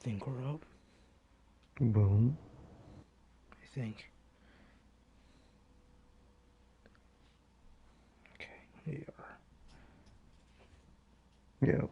think we're up. Boom. I think. Okay, we are. Yep.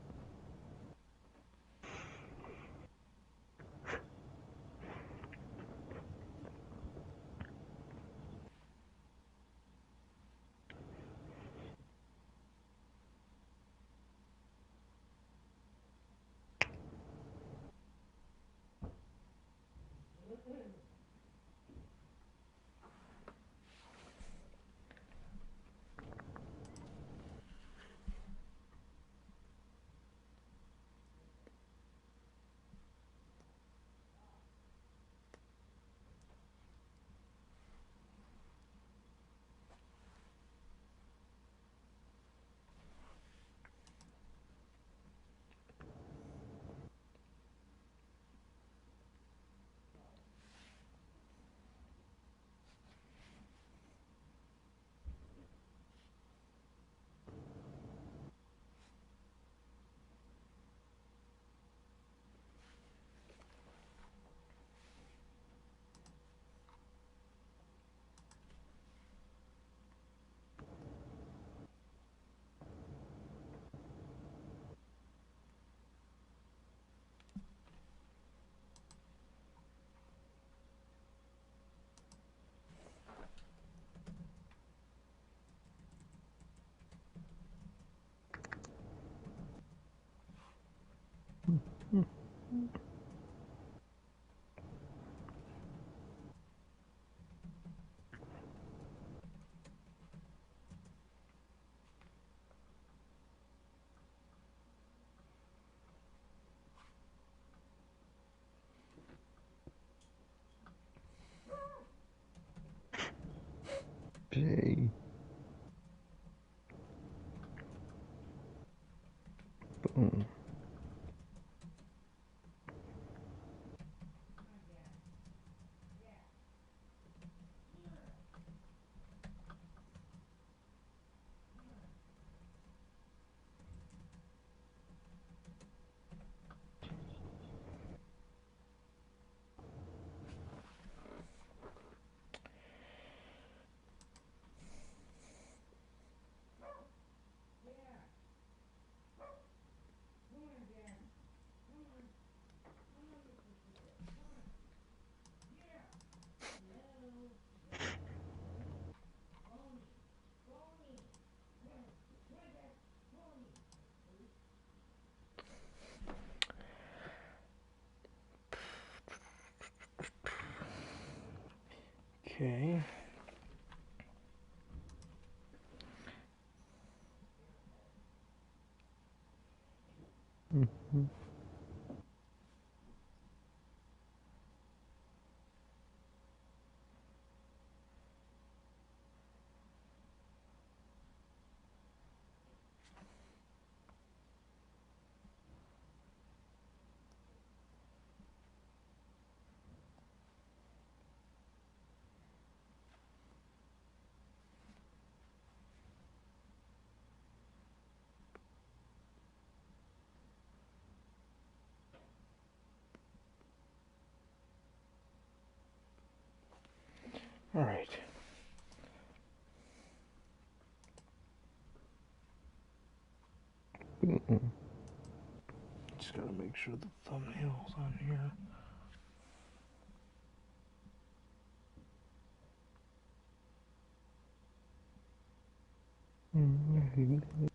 Jay. Boom. Okay. Mm-hmm. All right. Mm-mm. Just gotta make sure the thumbnail's on here. Mm-hmm.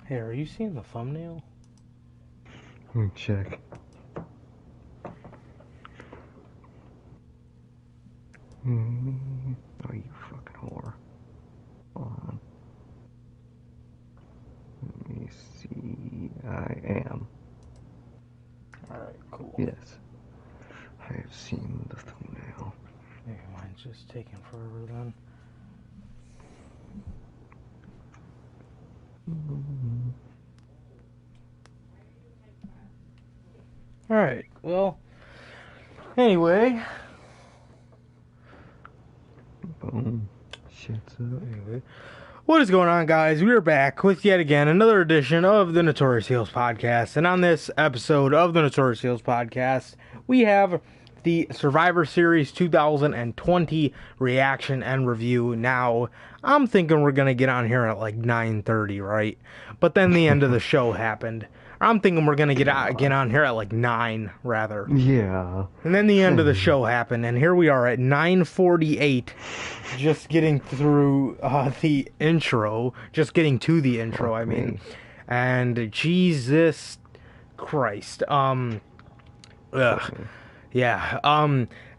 Hey, are you seeing the thumbnail? Let me check. Oh, you fucking whore. Hold on. Let me see. I am. All right, cool. Yes. I have seen the thumbnail. Maybe mine's just taking forever then. Mm-hmm. Alright, well, anyway. Boom. Shit's up. What is going on, guys? We are back with yet again another edition of the Notorious Heels Podcast. And on this episode of the Notorious Heels Podcast, we have the Survivor Series 2020 reaction and review. Now, I'm thinking we're going to get on here at like 9:30, right? But then the end of the show happened. I'm thinking we're going to get on here at like 9, rather. Yeah. And then the end of the show happened, and here we are at 9:48, just getting through the intro, just getting to the intro, I mean. And Jesus Christ. Yeah.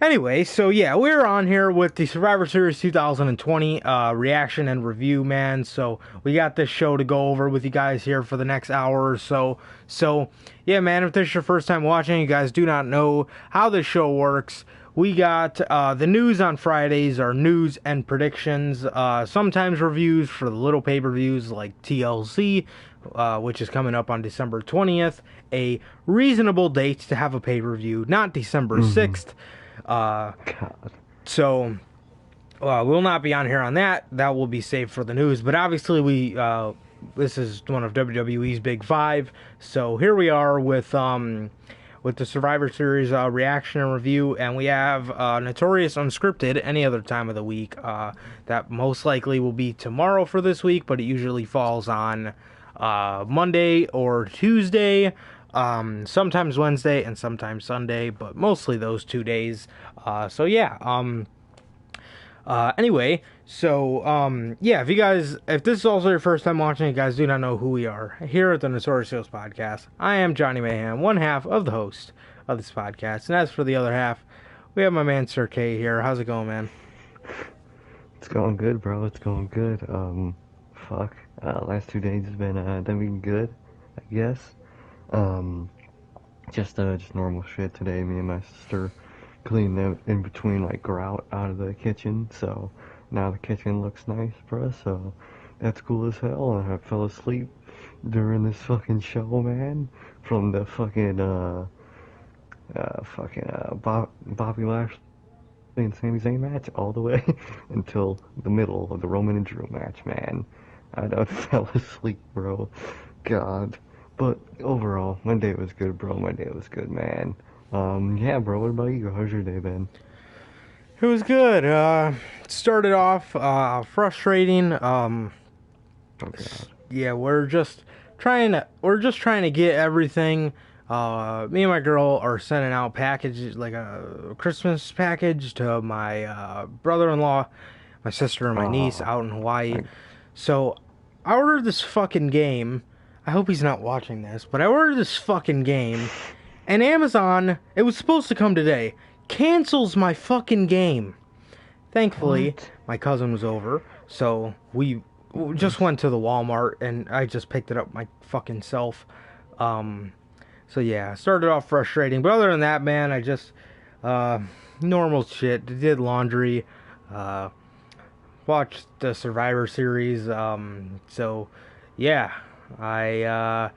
Anyway, so yeah, we're on here with the Survivor Series 2020 reaction and review, man. So we got this show to go over with you guys here for the next hour or so. So yeah, man, if this is your first time watching, you guys do not know how this show works. We got the news on Fridays, our news and predictions, sometimes reviews for the little pay-per-views like TLC, which is coming up on December 20th, a reasonable date to have a pay-per-view, not December 6th. God. So, we'll not be on here on that. That will be saved for the news. But obviously, this is one of WWE's Big Five. So here we are with the Survivor Series reaction and review, and we have Notorious Unscripted any other time of the week. That most likely will be tomorrow for this week, but it usually falls on Monday or Tuesday. Sometimes Wednesday and sometimes Sunday, but mostly those 2 days. So yeah, anyway, so, yeah, if this is also your first time watching, you guys do not know who we are here at the Notorious Heels Podcast. I am Johnny Mayhem, one half of the host of this podcast, and as for the other half, we have my man Sir K here. How's it going, man? It's going good, bro. It's going good. Last 2 days has been good, I guess. Just normal shit today. Me and my sister cleaned out in between like grout out of the kitchen, so now the kitchen looks nice, bro. So that's cool as hell. And I fell asleep during this fucking show, man. From the Bobby Lashley and Sami Zayn match all the way until the middle of the Roman and Drew match, man. I fell asleep, bro. God. But overall, my day was good, bro. My day was good, man. Yeah, bro, what about you? How's your day been? It was good. Started off frustrating. Yeah, we're just trying to get everything. Me and my girl are sending out packages, like a Christmas package to my brother-in-law, my sister, and my niece out in Hawaii. So I ordered this fucking game. I hope he's not watching this, but I ordered this fucking game, and Amazon, it was supposed to come today, cancels my fucking game. Thankfully, my cousin was over, so we just went to the Walmart, and I just picked it up my fucking self. So yeah, started off frustrating, but other than that, man, I just, normal shit, did laundry, watched the Survivor Series, so, yeah. I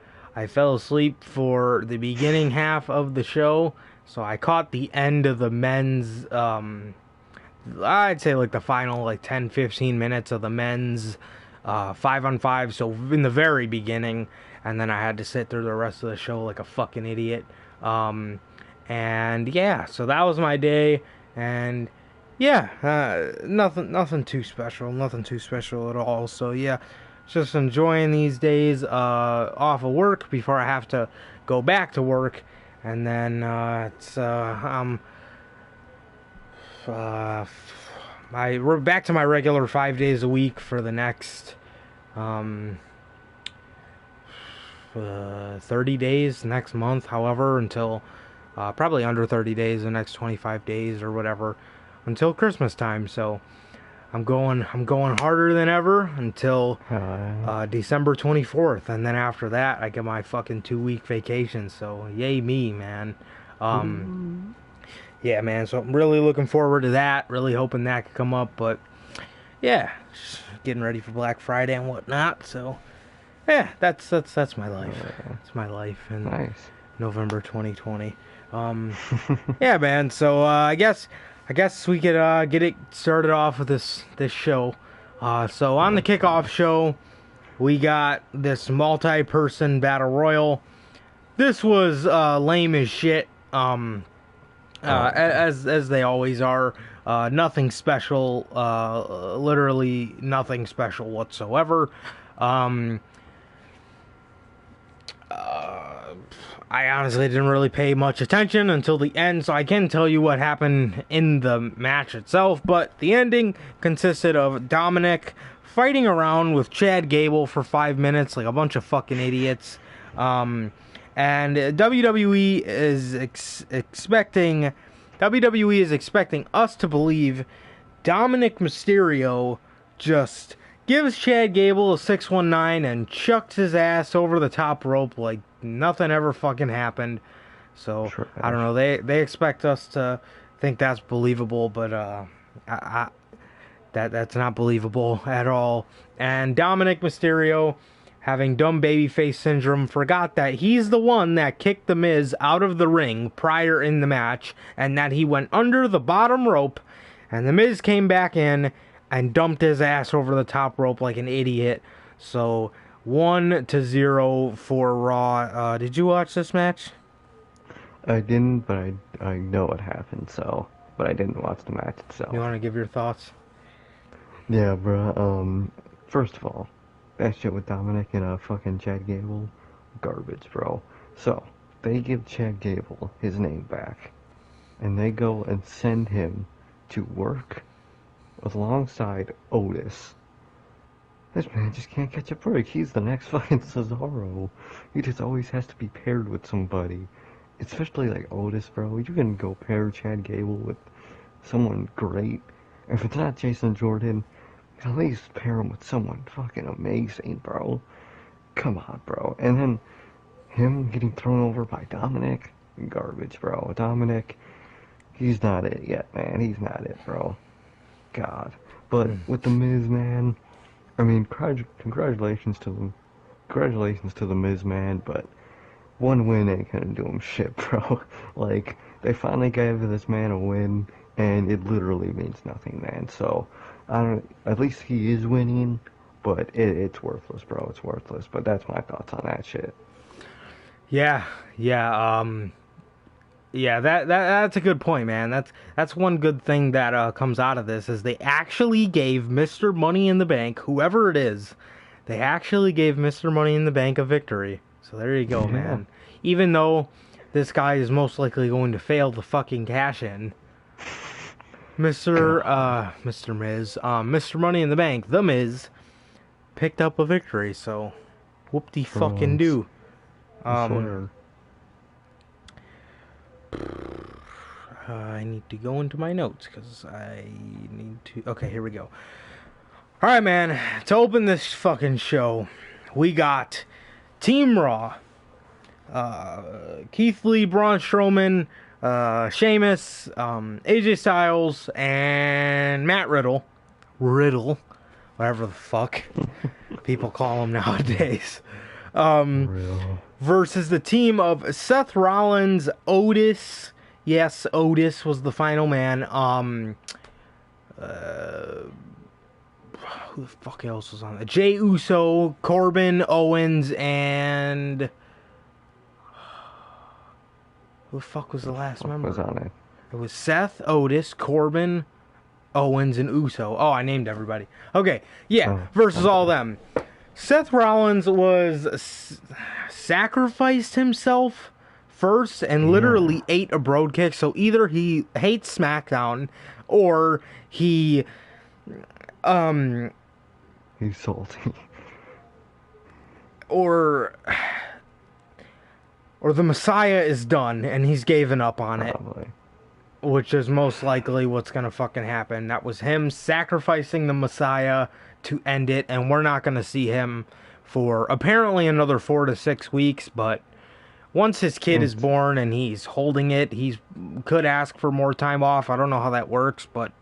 fell asleep for the beginning half of the show, so I caught the end of the men's, I'd say like the final like 10-15 minutes of the men's 5-on-5, so in the very beginning, and then I had to sit through the rest of the show like a fucking idiot. And yeah, so that was my day, and yeah, nothing too special at all, so yeah. Just enjoying these days off of work before I have to go back to work, and then we're back to my regular 5 days a week for the next 30 days next month, however, until probably under 30 days, the next 25 days or whatever, until Christmas time. So I'm going harder than ever until December 24th, and then after that I get my fucking 2-week vacation. So yay me, man. Yeah, man. So I'm really looking forward to that. Really hoping that could come up, but yeah, just getting ready for Black Friday and whatnot. So yeah, that's my life. That's my life, and Nice. November 2020. Yeah, man. So I guess we could get it started off with this show. So on the kickoff show, we got this multi-person battle royal. This was lame as shit. Oh, As they always are. Nothing special. Literally nothing special whatsoever. Um, I honestly didn't really pay much attention until the end, so I can tell you what happened in the match itself. But the ending consisted of Dominic fighting around with Chad Gable for 5 minutes like a bunch of fucking idiots. And WWE is expecting us to believe Dominic Mysterio just gives Chad Gable a 619 and chucks his ass over the top rope like nothing ever fucking happened. So I don't trash. know. They expect us to think that's believable, but that's not believable at all. And Dominic Mysterio, having dumb babyface syndrome, forgot that he's the one that kicked The Miz out of the ring prior in the match, and that he went under the bottom rope, and The Miz came back in and dumped his ass over the top rope like an idiot. So 1-0 for Raw. Did you watch this match? I didn't, but I know what happened, so. But I didn't watch the match You itself. want to give your thoughts? Yeah, bruh, first of all, that shit with Dominic and fucking Chad Gable, garbage, bro. So, they give Chad Gable his name back, and they go and send him to work alongside Otis. This man just can't catch a break. He's the next fucking Cesaro. He just always has to be paired with somebody. Especially like Otis, bro. You can go pair Chad Gable with someone great. If it's not Jason Jordan, at least pair him with someone fucking amazing, bro. Come on, bro. And then him getting thrown over by Dominic, garbage, bro. Dominic, he's not it yet, man. He's not it, bro. God. But with the Miz, man, I mean, congratulations to the Miz, man. But one win ain't gonna do him shit, bro. Like they finally gave this man a win, and it literally means nothing, man. So I don't. At least he is winning, but it's worthless, bro. It's worthless. But that's my thoughts on that shit. Yeah, yeah. Yeah, that's a good point, man. That's one good thing that comes out of this is they actually gave Mr. Money in the Bank, whoever it is, they actually gave Mr. Money in the Bank a victory. So there you go, Yeah. man. Even though this guy is most likely going to fail to fucking cash in, God. Mr. Miz, Mr. Money in the Bank, the Miz, picked up a victory. So whoop de For fucking once. do. Yes, Um, sir. I need to go into my notes because I need to. Okay, here we go. All right, man. To open this fucking show, we got Team Raw. Keith Lee, Braun Strowman, Sheamus, AJ Styles, and Matt Riddle. Riddle, whatever the fuck people call him nowadays. For real. Versus the team of Seth Rollins, Otis. Yes, Otis was the final man. Who the fuck else was on that? Jay Uso, Corbin, Owens, and who the fuck was the last What was member? on it? It was Seth, Otis, Corbin, Owens, and Uso. Oh, I named everybody. Okay, yeah, Oh, versus all okay. them. Seth Rollins sacrificed himself first and Yeah. literally ate a broad kick. So either he hates SmackDown or he um He's salty. or the Messiah is done and he's given up on it, Probably. which is most likely what's gonna fucking happen. That was him sacrificing the Messiah to end it, and we're not gonna see him for apparently another 4 to 6 weeks. But once his kid is It's, born and he's holding it, he could ask for more time off. I don't know how that works, but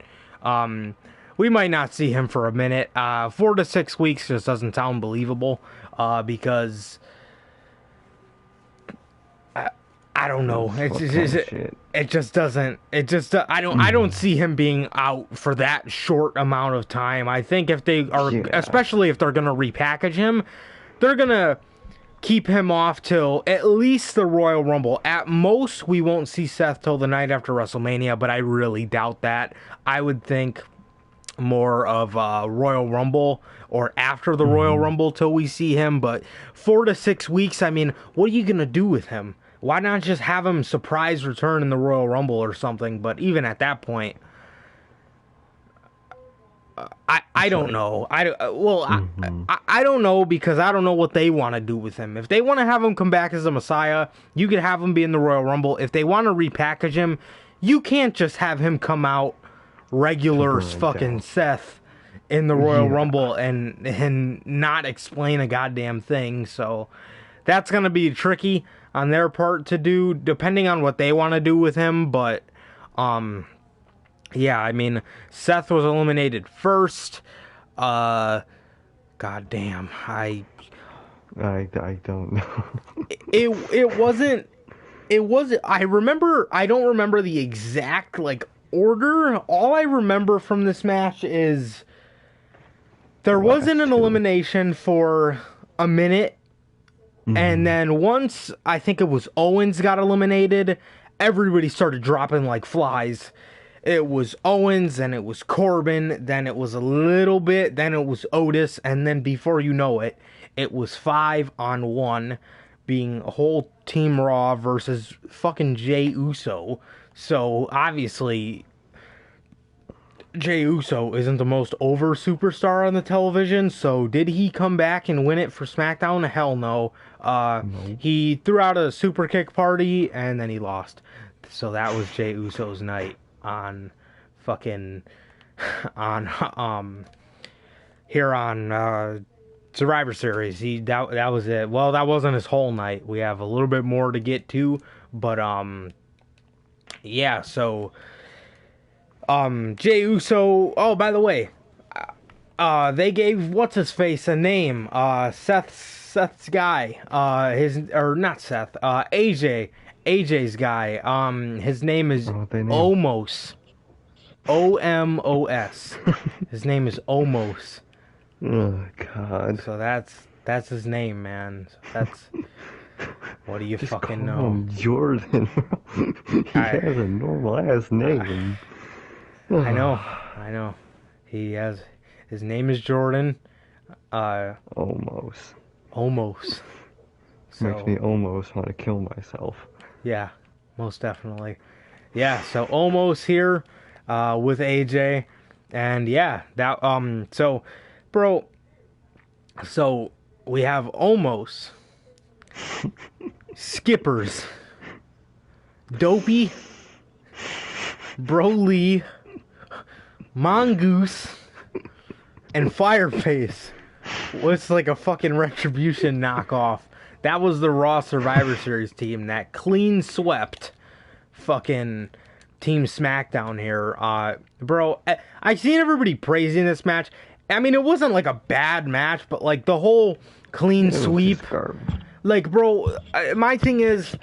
we might not see him for a minute. 4 to 6 weeks just doesn't sound believable because I don't know. What kind of shit? It just doesn't. It just I don't see him being out for that short amount of time. I think if they are, Yeah. especially if they're gonna repackage him, they're gonna keep him off till at least the Royal Rumble. At most, we won't see Seth till the night after WrestleMania, but I really doubt that. I would think more of Royal Rumble or after the Royal Hmm. Rumble till we see him. But 4 to 6 weeks, I mean, what are you gonna do with him? Why not just have him surprise return in the Royal Rumble or something? But even at that point, I It's don't like, know. Well, hmm I don't know because I don't know what they want to do with him. If they want to have him come back as a Messiah, you could have him be in the Royal Rumble. If they want to repackage him, you can't just have him come out regular Simple like fucking that. Seth in the Royal Yeah. Rumble and not explain a goddamn thing. So that's gonna be tricky on their part to do, depending on what they want to do with him. But um, yeah, I mean, Seth was eliminated first. Uh, goddamn, I don't know. it wasn't. It wasn't. I remember. I don't remember the exact like order. All I remember from this match is The there wasn't last an two. elimination for a minute, and Hmm. then once I think it was Owens got eliminated, everybody started dropping like flies. It was Owens, then it was Corbin, then it was a little bit, then it was Otis, and then before you know it, it was 5-on-1, being a whole Team Raw versus fucking Jey Uso. So obviously, Jey Uso isn't the most over superstar on the television. So did he come back and win it for SmackDown? Hell no. No. He threw out a super kick party and then he lost. So that was Jey Uso's night on fucking on here on Survivor Series. That was it. Well, that wasn't his whole night. We have a little bit more to get to, but yeah. So Jey Uso. Oh, by the way, they gave what's his face a name. Seth's guy. His or not Seth. AJ's guy. His name is What they name? Omos. OMOS. His name is Omos. Oh God. So that's his name, man. So that's what do you Just fucking call know? him Jordan. He I has a normal ass name. I know, I know. He has his name is Jordan. Uh, Almost. Omos. Makes So me almost want to kill myself. yeah, most definitely. Yeah, so Omos here with AJ, and yeah, that so bro, so we have Omos, Skippers, Dopey, Broly, Mongoose, and Fireface. Was like a fucking Retribution knockoff. That was the Raw Survivor Series team that clean swept fucking Team SmackDown here. Bro, I seen everybody praising this match. I mean, it wasn't like a bad match, but like the whole clean It was sweep. just garbage. Like, bro, my thing is,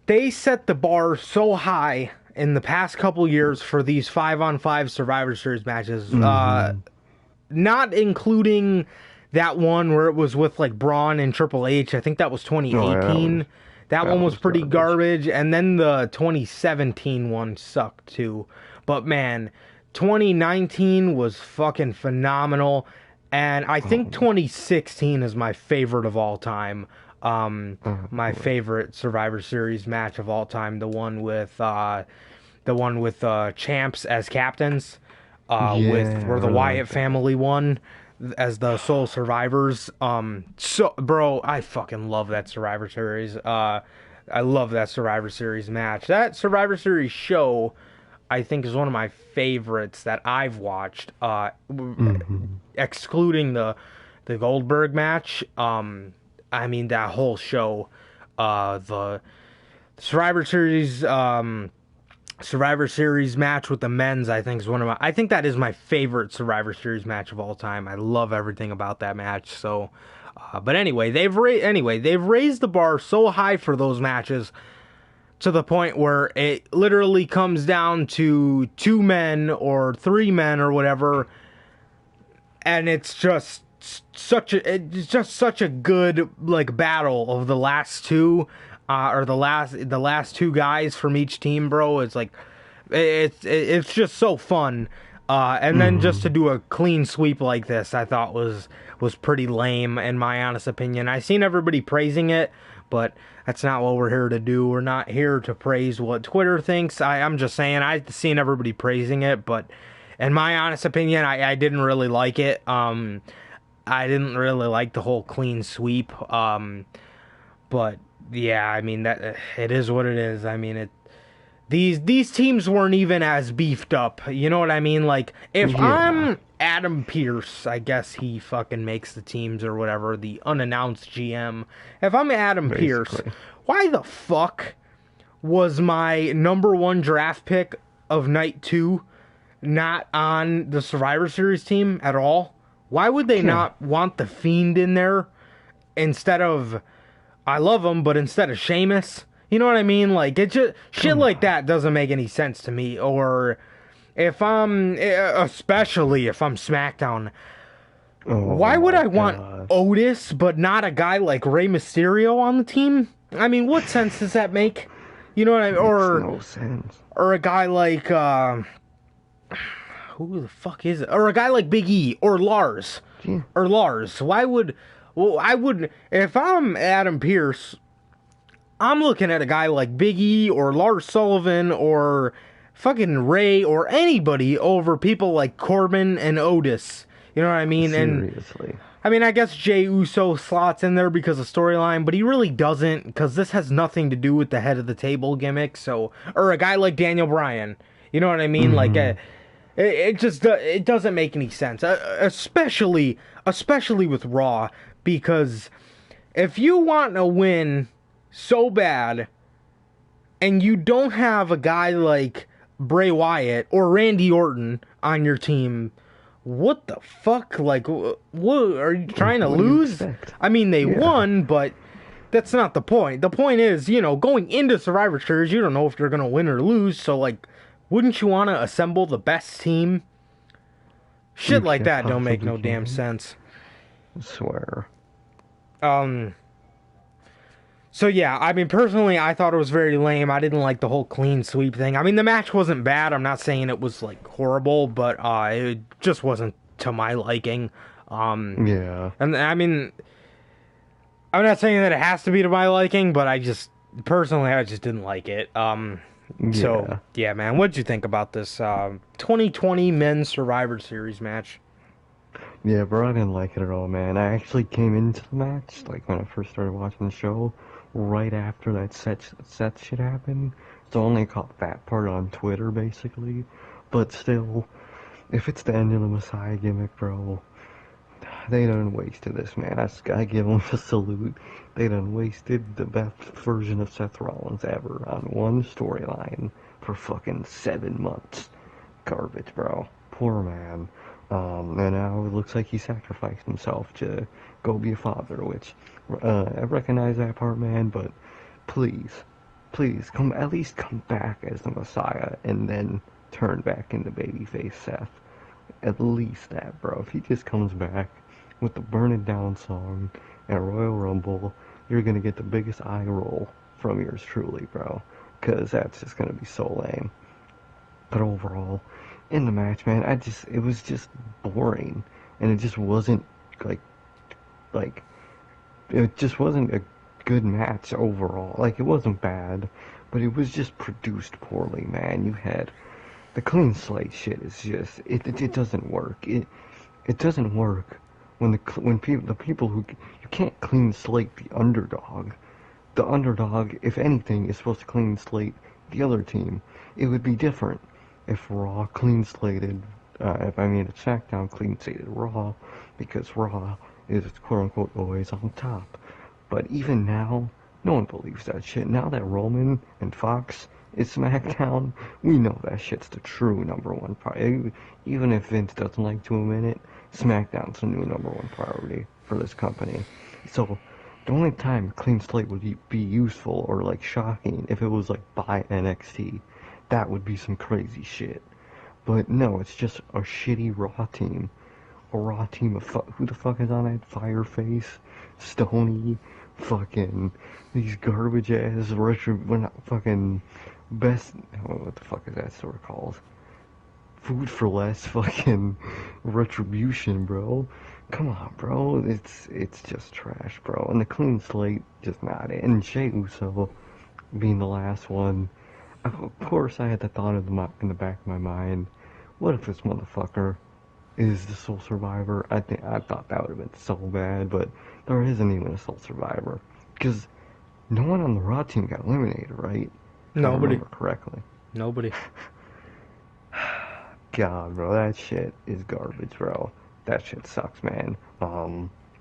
they set the bar so high in the past couple years for these 5-on-5 Survivor Series matches. Hmm. Not including that one where it was with like Braun and Triple H. I think that was Oh, yeah, 2018. That that one was was pretty garbage. garbage. And then the 2017 one sucked too. But man, 2019 was fucking phenomenal. And I think Oh, 2016 is my favorite of all time. My boy. favorite Survivor Series match of all time. The one with champs as captains, with Yeah, I where the really Wyatt like that. family won as the sole survivors. So bro, I fucking love that Survivor Series. I love that Survivor Series match. That Survivor Series show, I think, is one of my favorites that I've watched. Hmm. Excluding the Goldberg match. I mean that whole show, the Survivor Series. Survivor Series match with the men's, I think is one of my. I think that is my favorite Survivor Series match of all time. I love everything about that match. But anyway, they've raised the bar so high for those matches. to the point where it literally comes down to 2 men or 3 men or whatever, and it's just such a good like battle of the last two, or the last two guys from each team, bro. It's like it's just so fun. And then just to Mm. do a clean sweep like this, I thought was pretty lame, in my honest opinion. I seen everybody praising it, but that's not what we're here to do. We're not here to praise what Twitter thinks. I'm just saying I've seen everybody praising it, but in my honest opinion, I didn't really like it. I didn't really like the whole clean sweep. But yeah, I mean that it is what it is. I mean it. These teams weren't even as beefed up. You know what I mean? Like, if Yeah, I'm Adam Pierce, I guess he fucking makes the teams or whatever, the unannounced GM. If I'm Adam Pierce, basically. why the fuck was my number one draft pick of night two not on the Survivor Series team at all? Why would they Yeah. not want the Fiend in there instead of, I love him, but instead of Sheamus? You know what I mean? Like, it just, shit Come like on. that doesn't make any sense to me. Or if I'm, especially if I'm SmackDown, Oh why would my I want god. Otis but not a guy like Rey Mysterio on the team? I mean, what sense does that make? You know what I mean? Makes no sense. Or a guy like, who the fuck is it? Or a guy like Big E or Lars. Yeah. Or Lars. Why would, well, I would, if I'm Adam Pierce, I'm looking at a guy like Big E or Lars Sullivan or fucking Ray or anybody over people like Corbin and Otis. You know what I mean? And Seriously. I mean, I guess Jey Uso slots in there because of storyline, but he really doesn't, because this has nothing to do with the head of the table gimmick. So, or a guy like Daniel Bryan. You know what I mean? Like, Mm-hmm. it just it doesn't make any sense, especially with Raw, because if you want to win so bad and you don't have a guy like Bray Wyatt or Randy Orton on your team, what the fuck? Like, what are you trying to What do you lose? expect? I mean, they Yeah. won, but that's not the point. The point is, going into Survivor Series, you don't know if you're gonna win or lose. So, like, wouldn't you want to assemble the best team? You Shit like can't that don't make possibly no damn can. sense. I swear. Um. So yeah, I mean, personally, I thought it was very lame. I didn't like the whole clean sweep thing. I mean, the match wasn't bad. I'm not saying it was like horrible, but it just wasn't to my liking. Um, Yeah. and I mean, I'm not saying that it has to be to my liking, but I just didn't like it. So Yeah. yeah, man, what'd you think about this 2020 Men's Survivor Series match? Yeah, bro, I didn't like it at all, man. I actually came into the match, like when I first started watching the show, right after that set shit happened. So I only caught that part on Twitter, basically. But still, if it's the end of the Messiah gimmick, bro, they done wasted this, man. I give them a salute. They done wasted the best version of Seth Rollins ever on one storyline for fucking 7 months. Garbage, bro. Poor man. And now it looks like he sacrificed himself to go be a father, which I recognize that part, man. But please, please at least come back as the Messiah, and then turn back into babyface Seth. At least that, bro. If he just comes back with the Burn It Down song at Royal Rumble, you're gonna get the biggest eye roll from yours truly, bro. Cause that's just gonna be so lame. But overall, in the match, man, it was just boring, and it just wasn't like, like, it just wasn't a good match overall. Like, it wasn't bad, but it was just produced poorly, man. You had the clean slate shit is just it doesn't work. It doesn't work the people who you can't clean slate the underdog. The underdog, if anything, is supposed to clean slate the other team. It would be different if Raw clean slated, if I mean, if SmackDown clean slated Raw, because Raw is quote unquote always on top. But even now, no one believes that shit. Now that Roman and Fox is SmackDown, we know that shit's the true number one priority. Even if Vince doesn't like to admit it, SmackDown's the new number one priority for this company. So The only time a clean slate would be useful or like shocking if it was like by NXT. That would be some crazy shit. But no, it's just a shitty Raw team. A Raw team of who the fuck is on it? Fireface, Stony, fucking these garbage ass we're not fucking best. What the fuck is that sort of called? Food for less fucking retribution, bro. Come on, bro. It's just trash, bro. And the clean slate, just not it. And Jey Uso being the last one. Of course, I had the thought in the back of my mind. What if this motherfucker is the sole survivor? I thought that would have been so bad, but there isn't even a sole survivor because no one on the Raw team got eliminated, right? If I Nobody. remember correctly. Nobody. God, bro, that shit is garbage, bro. That shit sucks, man.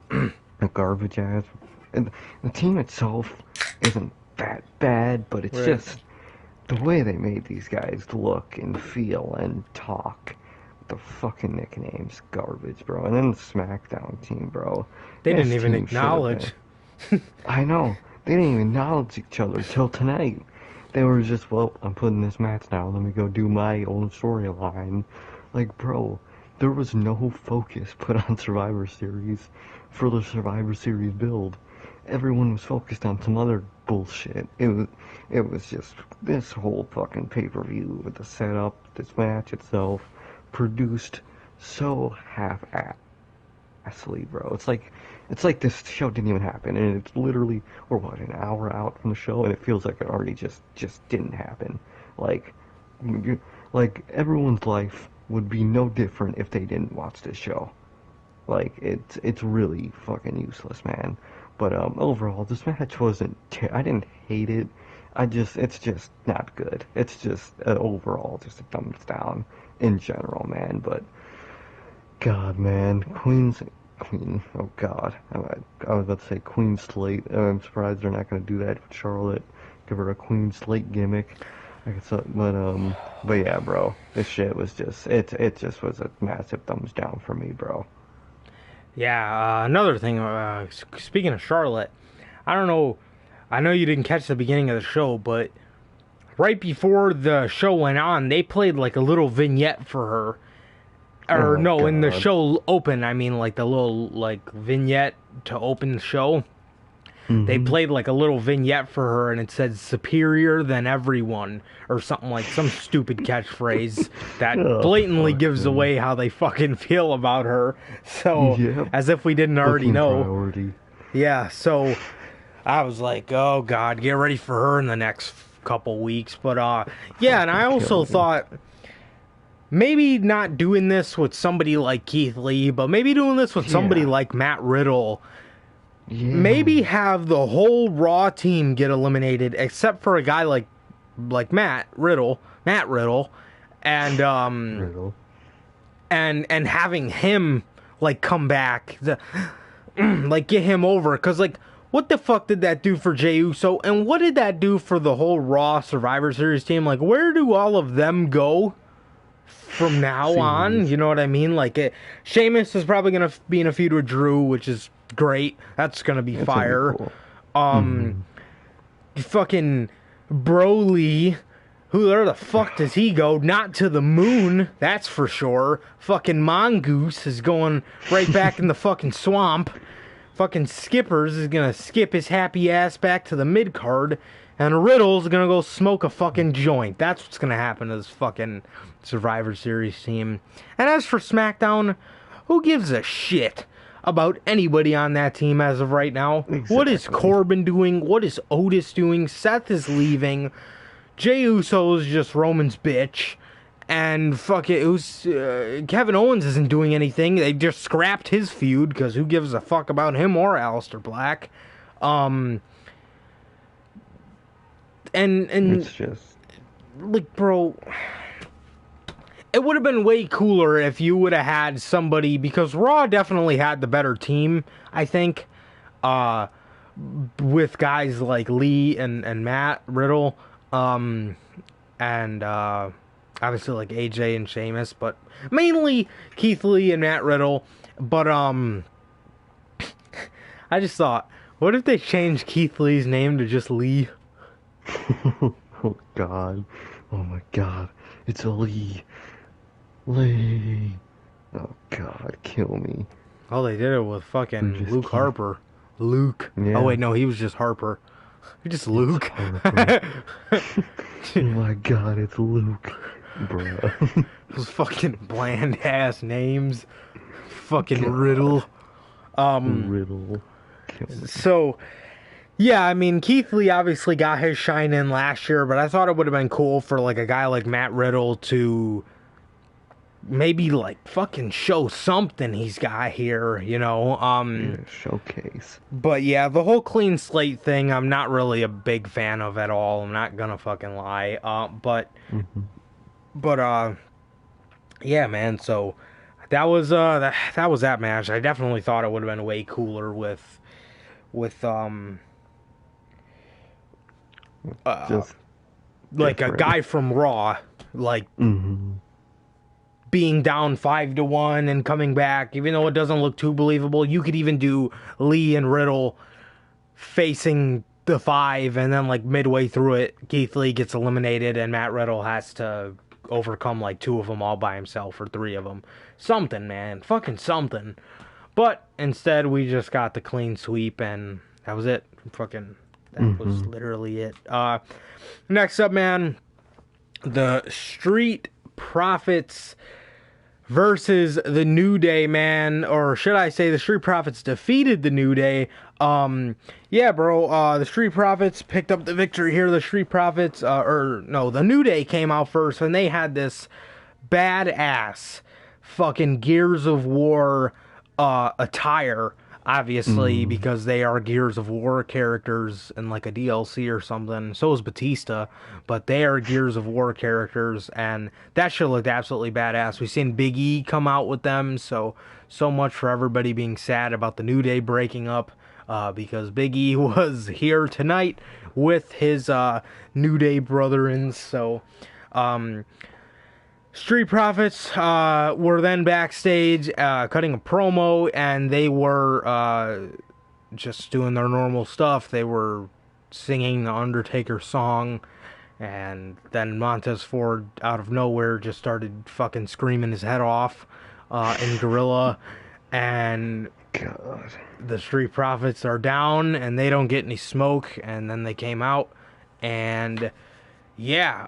The garbage ass. And the team itself isn't that bad, but it's Right. just the way they made these guys look and feel and talk. The fucking nicknames, garbage, bro. And then the SmackDown team, bro. They This didn't even team should've acknowledge. been- I know. They didn't even acknowledge each other till tonight. They were just, well, I'm putting this match now. Let me go do my own storyline. Like, bro, there was no focus put on Survivor Series for the Survivor Series build. Everyone was focused on some other bullshit. It was just this whole fucking pay-per-view with the setup, this match itself, produced so half-assly, bro. It's like this show didn't even happen, and it's literally we're what an hour out from the show, and it feels like it already just didn't happen. Like, like everyone's life would be no different if they didn't watch this show. Like it's really fucking useless, man. But overall, this match wasn't. I didn't hate it. It's just not good. It's just overall just a thumbs down in general, man. But God, man, Queen. Oh God, I was about to say Queen Slate. I'm surprised they're not gonna do that with Charlotte. Give her a Queen Slate gimmick. I guess, but yeah, bro, this shit was just it just was a massive thumbs down for me, bro. Yeah, another thing, speaking of Charlotte, I don't know, I know you didn't catch the beginning of the show, but right before the show went on, they played like a little vignette for her. Or Oh, no, in the God. show open, I mean like the little like vignette to open the show. They Mhm. played like a little vignette for her and it said superior than everyone or something like some stupid catchphrase that Oh, blatantly fuck, gives man. away how they fucking feel about her. So, Yep. as if we didn't already Fucking know. priority. Yeah, so I was like, oh God, get ready for her in the next couple weeks. But, yeah, and I Fucking also kill me. thought maybe not doing this with somebody like Keith Lee, but maybe doing this with somebody Yeah. like Matt Riddle. Yeah. Maybe have the whole Raw team get eliminated, except for a guy like Matt Riddle, and Riddle. and having him like come back, like get him over, cause like what the fuck did that do for Jey Uso, and what did that do for the whole Raw Survivor Series team? Like where do all of them go from now on? Series. You know what I mean? Like Sheamus is probably gonna be in a feud with Drew, which is great. That's gonna be That's gonna be fire. cool. Fucking Broly, where the fuck does he go? Not to the moon, that's for sure. Fucking Mongoose is going right back in the fucking swamp. Fucking Skippers is gonna skip his happy ass back to the mid card, and Riddle's gonna go smoke a fucking joint. That's what's gonna happen to this fucking Survivor Series team. And as for SmackDown, who gives a shit about anybody on that team as of right now? What is Exactly. Corbin doing? What is Otis doing? Seth is leaving. Jey Uso is just Roman's bitch. And fuck it, Kevin Owens isn't doing anything. They just scrapped his feud because who gives a fuck about him or Aleister Black? And It's just like, bro, it would have been way cooler if you would have had somebody, because Raw definitely had the better team, I think, with guys like Lee and Matt Riddle, and obviously like AJ and Sheamus, but mainly Keith Lee and Matt Riddle. But I just thought, What if they changed Keith Lee's name to just Lee? Oh God. Oh my God. It's a Lee. Lee. Oh God, kill me. Oh, they did it with Or fucking just Luke Keith. Harper. Luke. Oh Yeah, wait, no, he was just Harper. Just it's Luke. Harper. Oh my God, it's Luke. Bruh. Those fucking bland ass names. Fucking God. Riddle. Um. Riddle. Kill me. So yeah, I mean Keith Lee obviously got his shine in last year, but I thought it would have been cool for like a guy like Matt Riddle to maybe like fucking show something he's got here, you know. Yeah, showcase. But yeah, the whole clean slate thing, I'm not really a big fan of at all. I'm not gonna fucking lie. Hmm. But yeah, man. So that was that match. I definitely thought it would have been way cooler with uh Just like a different. guy from Raw, like Hmm. being down 5-1 and coming back, even though it doesn't look too believable. You could even do Lee and Riddle facing the five, and then like midway through it, Keith Lee gets eliminated, and Matt Riddle has to overcome like two of them all by himself or three of them. Something, man, fucking something. But instead, we just got the clean sweep, and that was it. Fucking, that was Hmm. literally it. Next up, man, the Street Profits versus the New Day, man, or should I say the Street Profits defeated the New Day. Yeah, bro, the Street Profits picked up the victory here. The Street Profits, or no, the New Day came out first, and they had this badass fucking Gears of War attire, obviously, Hmm. because they are Gears of War characters in like a DLC or something. So is Batista, but they are Gears of War characters, and that shit looked absolutely badass. We've seen Big E come out with them, so much for everybody being sad about the New Day breaking up, because Big E was here tonight with his New Day brethren. So, Street Profits were then backstage cutting a promo, and they were just doing their normal stuff. They were singing the Undertaker song, and then Montez Ford, out of nowhere, just started fucking screaming his head off in Gorilla, and God. the Street Profits are down, and they don't get any smoke, and then they came out, and yeah,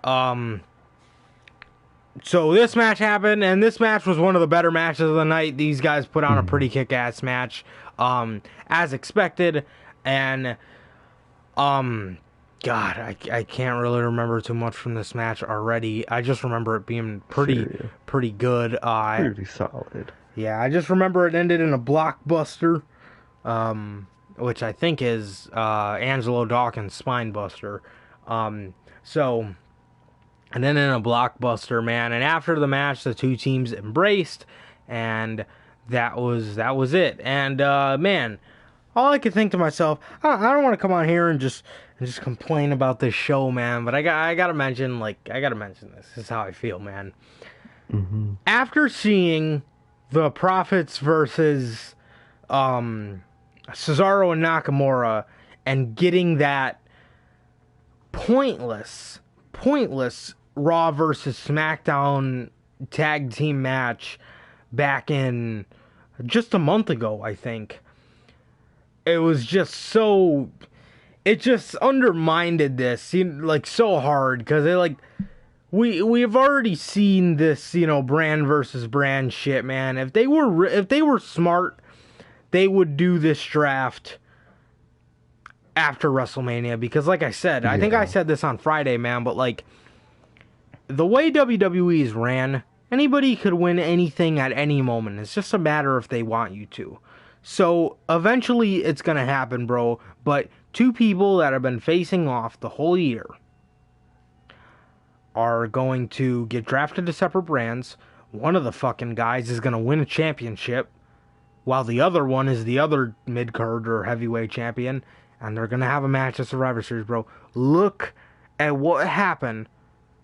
so this match happened, and this match was one of the better matches of the night. These guys put on a Hmm. pretty kick-ass match, as expected, and God, I can't really remember too much from this match already. I just remember it being Serious. pretty good. Pretty solid. Yeah, I just remember it ended in a blockbuster, which I think is Angelo Dawkins' Spinebuster. So. And then in a blockbuster, man. And after the match, the two teams embraced, and that was it. And man, all I could think to myself, I don't want to come on here and just complain about this show, man. But I gotta mention, I gotta mention this. This is how I feel, man. Hmm. After seeing the Profits versus Cesaro and Nakamura, and getting that pointless Raw versus SmackDown tag team match back in just a month ago, I think. It was just so, it just undermined this, like, so hard, because it, like, we've already seen this, brand versus brand shit, man. If they were smart, they would do this draft after WrestleMania, because like I said, I think I Yeah. said this on Friday, man, but like, the way WWE is ran, anybody could win anything at any moment. It's just a matter if they want you to. So eventually it's going to happen, bro. But two people that have been facing off the whole year are going to get drafted to separate brands. One of the fucking guys is going to win a championship, while the other one is the other mid-card or heavyweight champion. And they're going to have a match at Survivor Series, bro. Look at what happened.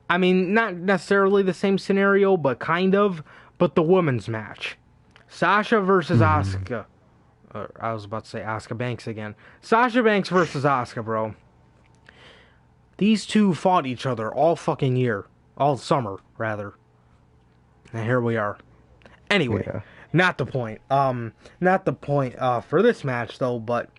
I mean, not necessarily the same scenario, but kind of. But the women's match. Sasha versus Hmm. Asuka. I was about to say Asuka Banks again. Sasha Banks versus Asuka, bro. These two fought each other all fucking year. All summer, rather. And here we are. Anyway, Yeah. not the point. Not the point for this match though, but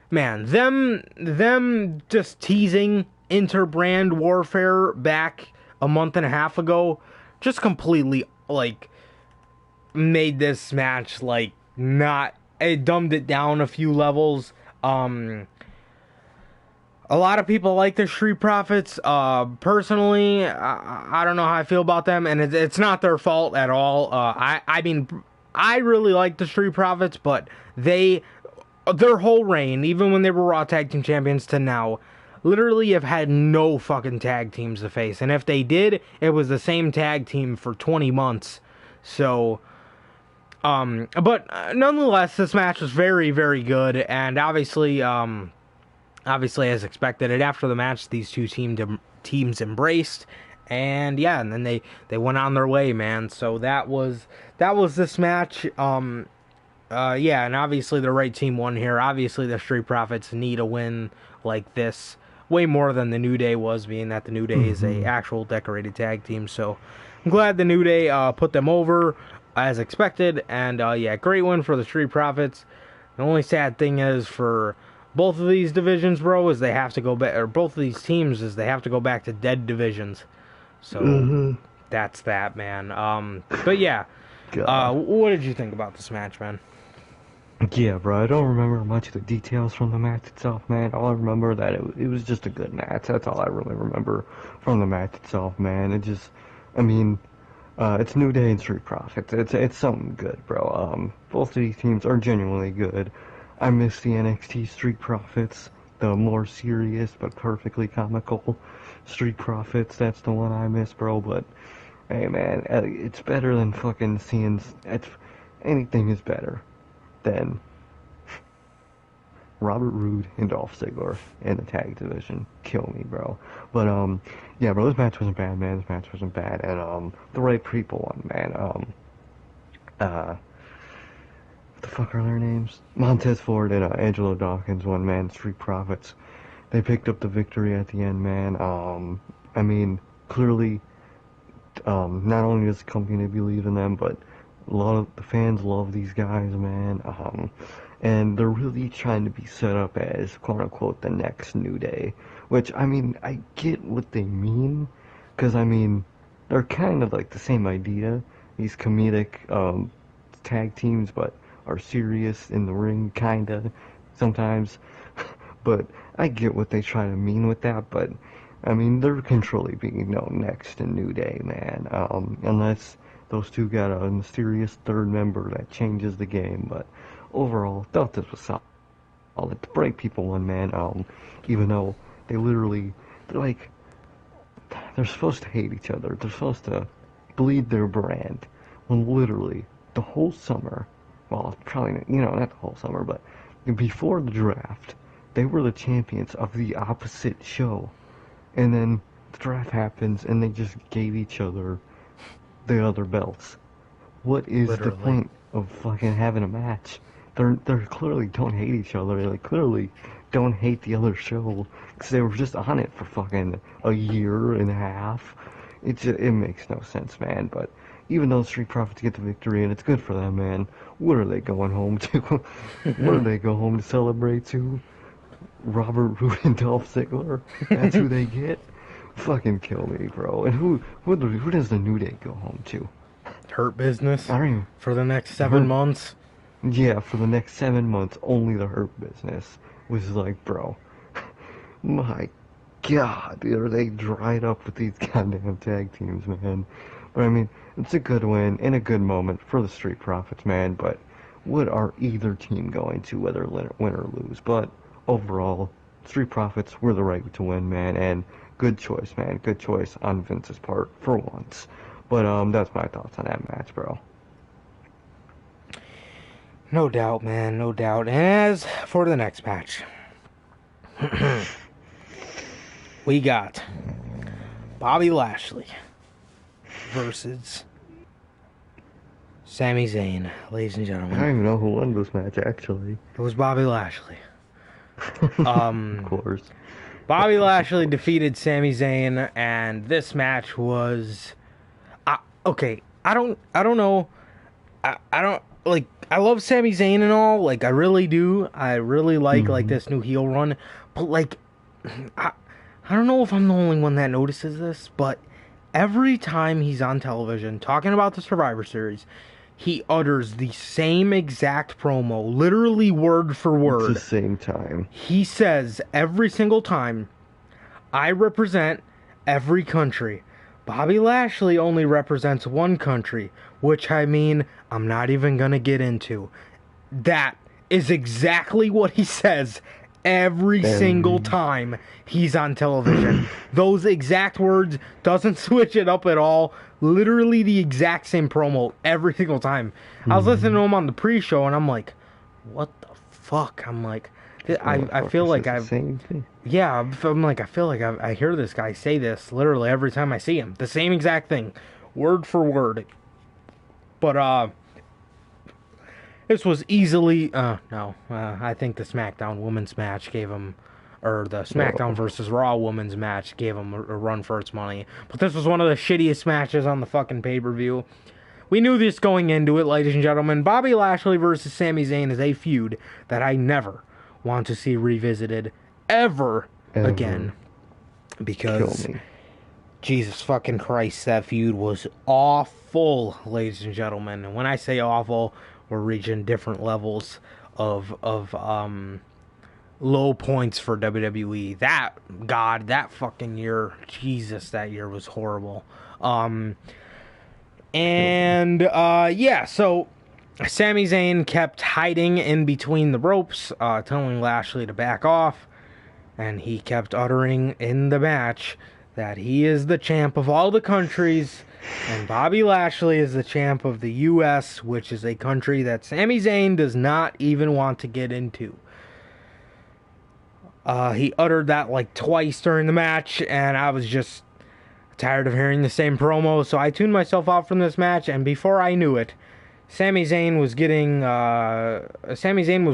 man, them just teasing inter-brand warfare back a month and a half ago just completely like made this match like not, it dumbed it down a few levels. A lot of people like the Street Profits. Personally, I don't know how I feel about them, and it's not their fault at all. I mean, I really like the Street Profits, but their whole reign, even when they were Raw Tag Team Champions to now, literally have had no fucking tag teams to face. And if they did, it was the same tag team for 20 months. So, but nonetheless, this match was very, very good, and obviously, as expected, and after the match, these two teams embraced, and yeah, and then they went on their way, man. So that was this match. Yeah, and obviously the right team won here. Obviously, the Street Profits need a win like this way more than the New Day was, being that the New Day is a actual decorated tag team. So I'm glad the New Day put them over as expected, and yeah, great win for the Street Profits. The only sad thing is for both of these divisions, bro, is they have to go back, or both of these teams is they have to go back to dead divisions. So that's that, man. But yeah, God. what did you think about this match, man? Yeah, bro, I don't remember much of the details from the match itself, man. All I remember that it was just a good match. That's all I really remember from the match itself, man. It just, I mean, it's New Day and Street Profits. It's something good, bro. Both of these teams are genuinely good. I miss the NXT Street Profits, the more serious but perfectly comical Street Profits. That's the one I miss, bro. But hey, man, it's better than fucking seeing. Anything is better than Robert Roode and Dolph Ziggler in the tag division. Kill me, bro. But yeah, bro, this match wasn't bad, man. This match wasn't bad, and the right people won, man. What the fuck are their names? Montez Ford and Angelo Dawkins won, man. Street Profits. They picked up the victory at the end, man. I mean, clearly, not only does the company believe in them, but a lot of the fans love these guys, man. And they're really trying to be set up as quote unquote the next New Day. Which, I mean, I get what they mean, because I mean, they're kind of like the same idea. These comedic tag teams, but are serious in the ring, kinda sometimes. But I get what they try to mean with that. But I mean, they're controlling being known next in New Day, man. Unless those two got a mysterious third member that changes the game. But overall, thought this was solid. The break people won, man. Even though they literally, they're supposed to hate each other. They're supposed to bleed their brand. When literally the whole summer, well, probably not the whole summer, but before the draft, they were the champions of the opposite show. And then the draft happens, and they just gave each other the other belts. What is the Literally. point of fucking having a match? They clearly don't hate each other. They clearly don't hate the other show because they were just on it for fucking a year and a half. It makes no sense, man. But even though Street Profits get the victory and it's good for them, man, what are they going home to? What do they go home to celebrate to? Robert Roode and Dolph Ziggler? That's who they get? Fucking kill me, bro. And who does the New Day go home to? Hurt Business I don't even... for the next 7 months. Yeah, for the next 7 months, only the Hurt Business was like, bro, my God, are they dried up with these goddamn tag teams, man? But I mean, it's a good win and a good moment for the Street Profits, man. But what are either team going to, whether win or lose? But overall, Street Profits were the right to win, man, and good choice, man. Good choice on Vince's part for once. But that's my thoughts on that match, bro. No doubt, man, no doubt. And as for the next match, we got Bobby Lashley versus Sami Zayn, ladies and I gentlemen. don't even know who won this match, actually. It was Bobby Lashley. Of course. Bobby Of Lashley course. defeated Sami Zayn, and this match was okay. I don't know. I don't like. I love Sami Zayn and all. Like I really do. I really like Hmm. this new heel run. But like, I I don't know if I'm the only one that notices this, but every time he's on television talking about the Survivor Series, he utters the same exact promo, literally word for It's the word. same time. He says every single time, I represent every country. Bobby Lashley only represents one country, which I mean, I'm not even gonna get into. That is exactly what he says every single Every. time he's on television. Those exact words, doesn't switch it up at all. Literally the exact same promo every single time. I was listening Hmm. to him on the pre-show and I'm like, what the fuck? I'm like, This I motherfucker feel like says the I've same thing. yeah, I'm like, I feel like I hear this guy say this literally every time I see him. The same exact thing, word for word. But, this was easily, no, I think the SmackDown women's match gave him, or the SmackDown Oh. versus Raw women's match gave him a run for its money. But this was one of the shittiest matches on the fucking pay-per-view. We knew this going into it, ladies and gentlemen. Bobby Lashley versus Sami Zayn is a feud that I never want to see revisited ever again. Ever. Kill Because me. Jesus fucking Christ, that feud was awful, ladies and gentlemen. And when I say awful, we're reaching different levels of low points for WWE. That fucking year, Jesus, that year was horrible. Kill me. And yeah, so Sami Zayn kept hiding in between the ropes, telling Lashley to back off, and he kept uttering in the match that he is the champ of all the countries, and Bobby Lashley is the champ of the U.S., which is a country that Sami Zayn does not even want to get into. He uttered that like twice during the match, and I was just tired of hearing the same promo, so I tuned myself out from this match, and before I knew it, Sami Zayn was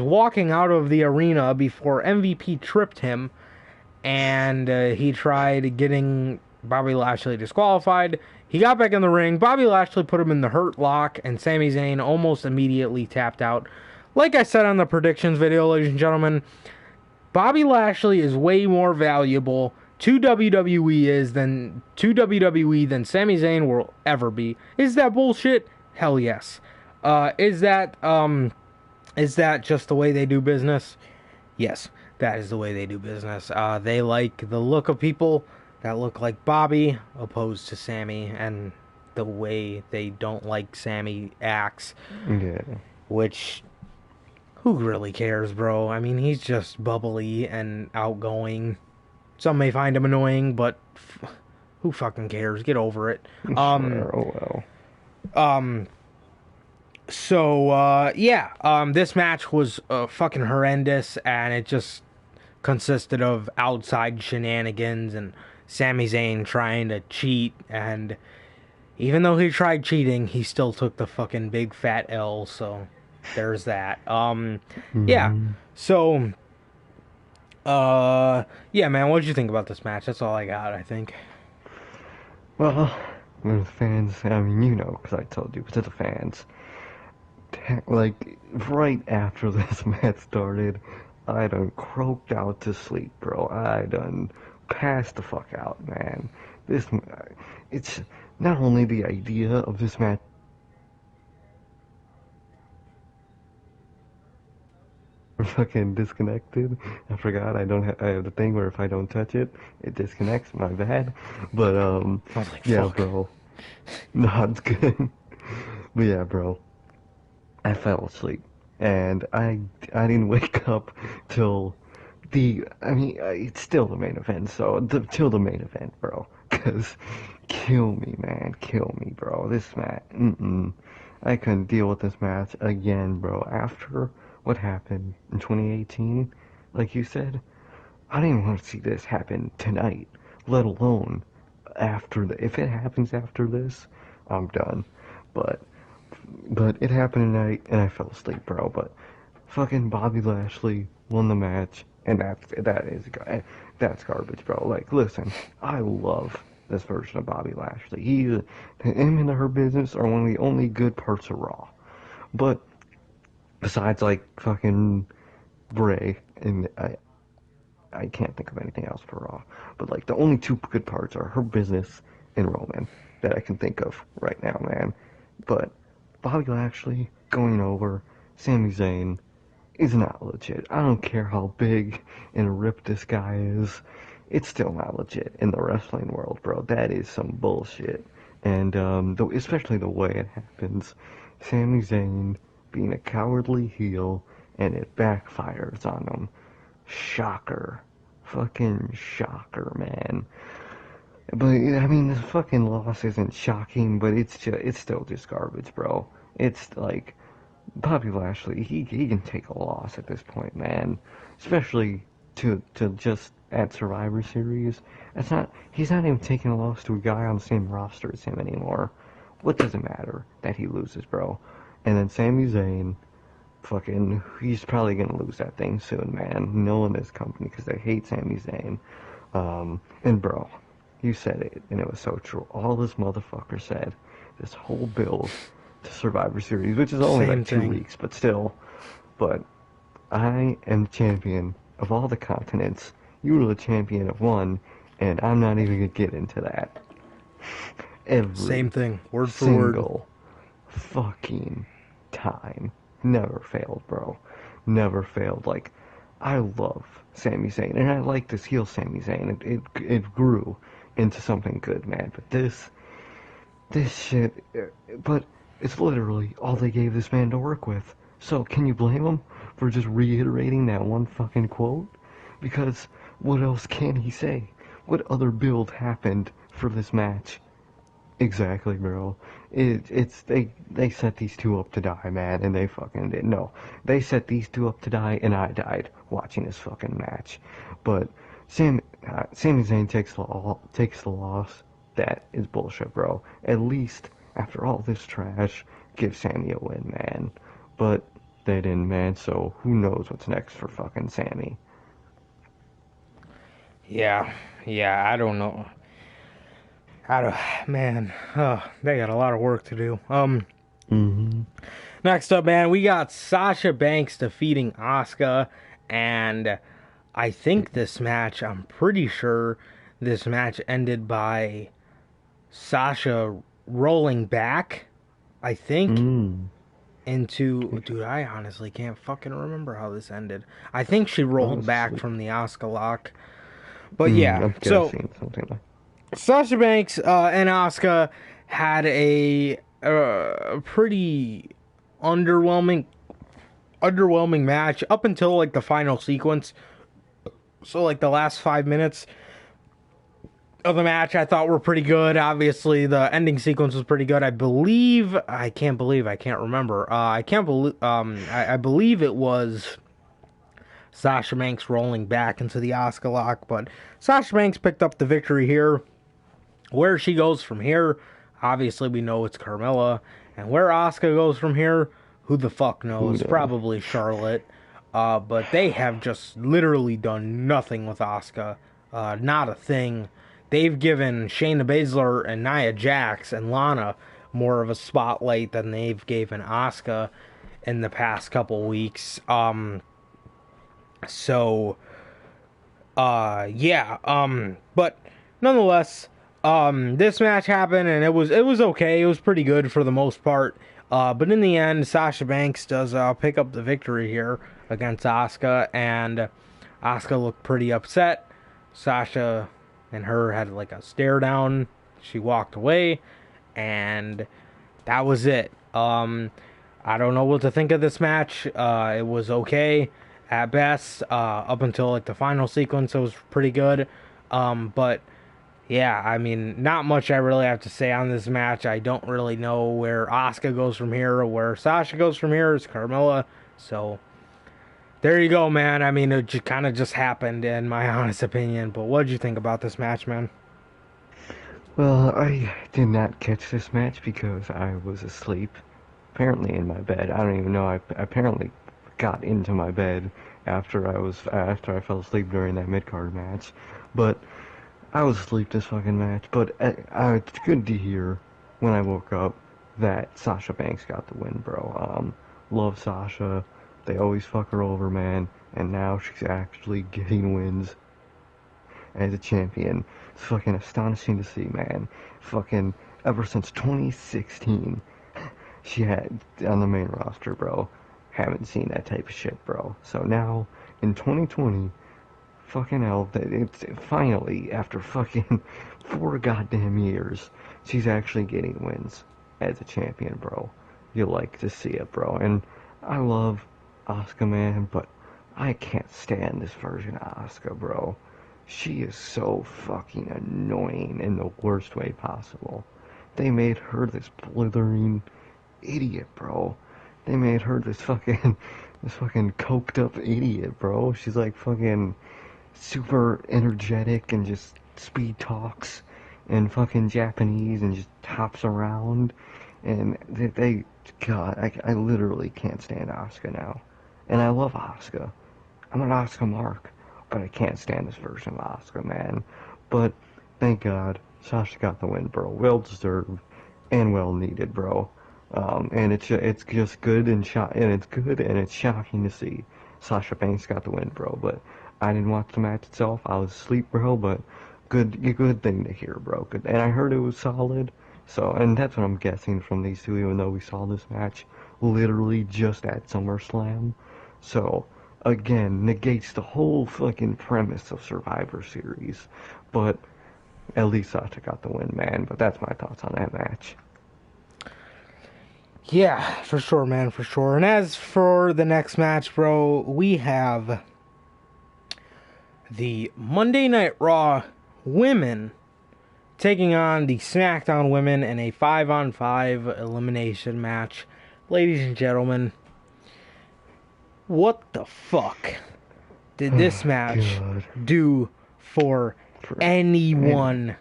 walking out of the arena before MVP tripped him, and he tried getting Bobby Lashley disqualified. He got back in the ring. Bobby Lashley put him in the Hurt Lock, and Sami Zayn almost immediately tapped out. Like I said on the predictions video, ladies and gentlemen, Bobby Lashley is way more valuable to WWE than Sami Zayn will ever be. Is that bullshit? Hell yes. Is that just the way they do business? Yes, that is the way they do business. They like the look of people that look like Bobby opposed to Sammy, and the way they don't like Sammy acts, Yeah. which who really cares, bro? I mean, he's just bubbly and outgoing. Some may find him annoying, but who fucking cares? Get over it. Um, Sure. Oh well. um, yeah, this match was fucking horrendous, and it just consisted of outside shenanigans and Sami Zayn trying to cheat, and even though he tried cheating, he still took the fucking big fat L, so there's that. Yeah. Hmm. So, yeah, man, what did you think about this match? That's all I got, I think. Well, when the fans, I mean, you know, because I told you, but to the fans, like, right after this match started, I done croaked out to sleep, bro. I done passed the fuck out, man. It's not only the idea of this match fucking disconnected. I forgot I have the thing where if I don't touch it, it disconnects. My bad. But I was like, yeah, fuck. bro. No, it's good. But yeah, bro. I fell asleep, and I didn't wake up till I mean, it's still the main event, so till the main event, bro. Cause kill me, man, kill me, bro. This match, I couldn't deal with this match again, bro. After what happened in 2018, like you said, I didn't want to see this happen tonight, let alone after if it happens after this, I'm done. But But it happened tonight, and I fell asleep, bro. But fucking Bobby Lashley won the match, and that's garbage, bro. Like, listen, I love this version of Bobby Lashley. Him and Her Business are one of the only good parts of Raw. But besides like fucking Bray, and I can't think of anything else for Raw. But like the only two good parts are Her Business and Roman that I can think of right now, man. But Bobby Lashley going over Sami Zayn is not legit. I don't care how big and ripped this guy is. It's still not legit in the wrestling world, bro. That is some bullshit. And especially the way it happens. Sami Zayn being a cowardly heel, and it backfires on him. Shocker. Fucking shocker, man. But I mean, the fucking loss isn't shocking, but it's still just garbage, bro. It's like Bobby Lashley, he can take a loss at this point, man. Especially to just at Survivor Series. He's not even taking a loss to a guy on the same roster as him anymore. What does it matter that he loses, bro? And then Sami Zayn, fucking, he's probably gonna lose that thing soon, man. No one in this company because they hate Sami Zayn. And bro, you said it, and it was so true. All this motherfucker said, this whole build to Survivor Series, which is only Same like 2 thing. weeks, but still. But I am champion of all the continents. You are the champion of one, and I'm not even gonna get into that. Same Every thing. Word for word. single fucking time. Never failed, bro. Never failed. Like, I love Sami Zayn, and I like this heel Sami Zayn. It grew into something good, man. But this shit, but it's literally all they gave this man to work with. So can you blame him for just reiterating that one fucking quote? Because what else can he say? What other build happened for this match? Exactly, bro. They set these two up to die, man, and they fucking did. No, they set these two up to die, and I died watching this fucking match. But Sami Zayn takes the loss. That is bullshit, bro. At least after all this trash, give Sammy a win, man. But they didn't, man. So who knows what's next for fucking Sammy? Yeah, yeah. I don't know. I don't, man. They got a lot of work to do. Mm-hmm. Next up, man, we got Sasha Banks defeating Asuka, and I think this match, I'm pretty sure this match ended by Sasha rolling back, I think, Mm. into. Dude, I honestly can't fucking remember how this ended. I think she rolled back Honestly. from the Asuka lock. But yeah, I'm so guessing something like. Sasha Banks and Asuka had a pretty underwhelming match up until like the final sequence. So like the last 5 minutes of the match I thought were pretty good. Obviously the ending sequence was pretty good. I can't remember. I believe it was Sasha Banks rolling back into the Asuka lock, but Sasha Banks picked up the victory here. Where she goes from here, obviously we know it's Carmella. And where Asuka goes from here, who the fuck Who knows? knows? Probably Charlotte. But they have just literally done nothing with Asuka. Not a thing. They've given Shayna Baszler and Nia Jax and Lana more of a spotlight than they've given Asuka in the past couple weeks. So, yeah. But nonetheless, this match happened and it was okay. It was pretty good for the most part. But in the end, Sasha Banks does pick up the victory here against Asuka, and Asuka looked pretty upset. Sasha and her had like a stare down. She walked away, and that was it. I don't know what to think of this match. It was okay at best. Up until like the final sequence, it was pretty good. But yeah, I mean, not much I really have to say on this match. I don't really know where Asuka goes from here or where Sasha goes from here. It's Carmella. So there you go, man. I mean, it just kind of just happened in my honest opinion. But what did you think about this match, man? Well, I did not catch this match because I was asleep. apparently in my bed. I don't even know. I apparently got into my bed after I fell asleep during that mid card match, but I was asleep this fucking match. But it's good to hear when I woke up that Sasha Banks got the win, bro. Love Sasha. They always fuck her over, man. And now she's actually getting wins as a champion. It's fucking astonishing to see, man. Fucking ever since 2016, she had on the main roster, bro. Haven't seen that type of shit, bro. So now in 2020, fucking hell, it's finally after fucking 4 goddamn years, she's actually getting wins as a champion, bro. You like to see it, bro. And I love Asuka, man, but I can't stand this version of Asuka, bro. She is so fucking annoying in the worst way possible. They made her this blithering idiot, bro. They made her this fucking coked up idiot, bro. She's like fucking super energetic and just speed talks and fucking Japanese and just hops around. And God, I literally can't stand Asuka now. And I love Asuka. I'm an Asuka mark, but I can't stand this version of Asuka, man. But thank God, Sasha got the win, bro. Well deserved and well needed, bro. And it's just good and it's shocking to see Sasha Banks got the win, bro. But I didn't watch the match itself. I was asleep, bro. But good thing to hear, bro. Good, and I heard it was solid. So, and that's what I'm guessing from these two, even though we saw this match literally just at SummerSlam. So, again, negates the whole fucking premise of Survivor Series. But at least Sasha got the win, man. But that's my thoughts on that match. Yeah, for sure, man, for sure. And as for the next match, bro, we have the Monday Night Raw women taking on the SmackDown women in a 5-on-5 elimination match. Ladies and gentlemen, what the fuck did this match do for anyone?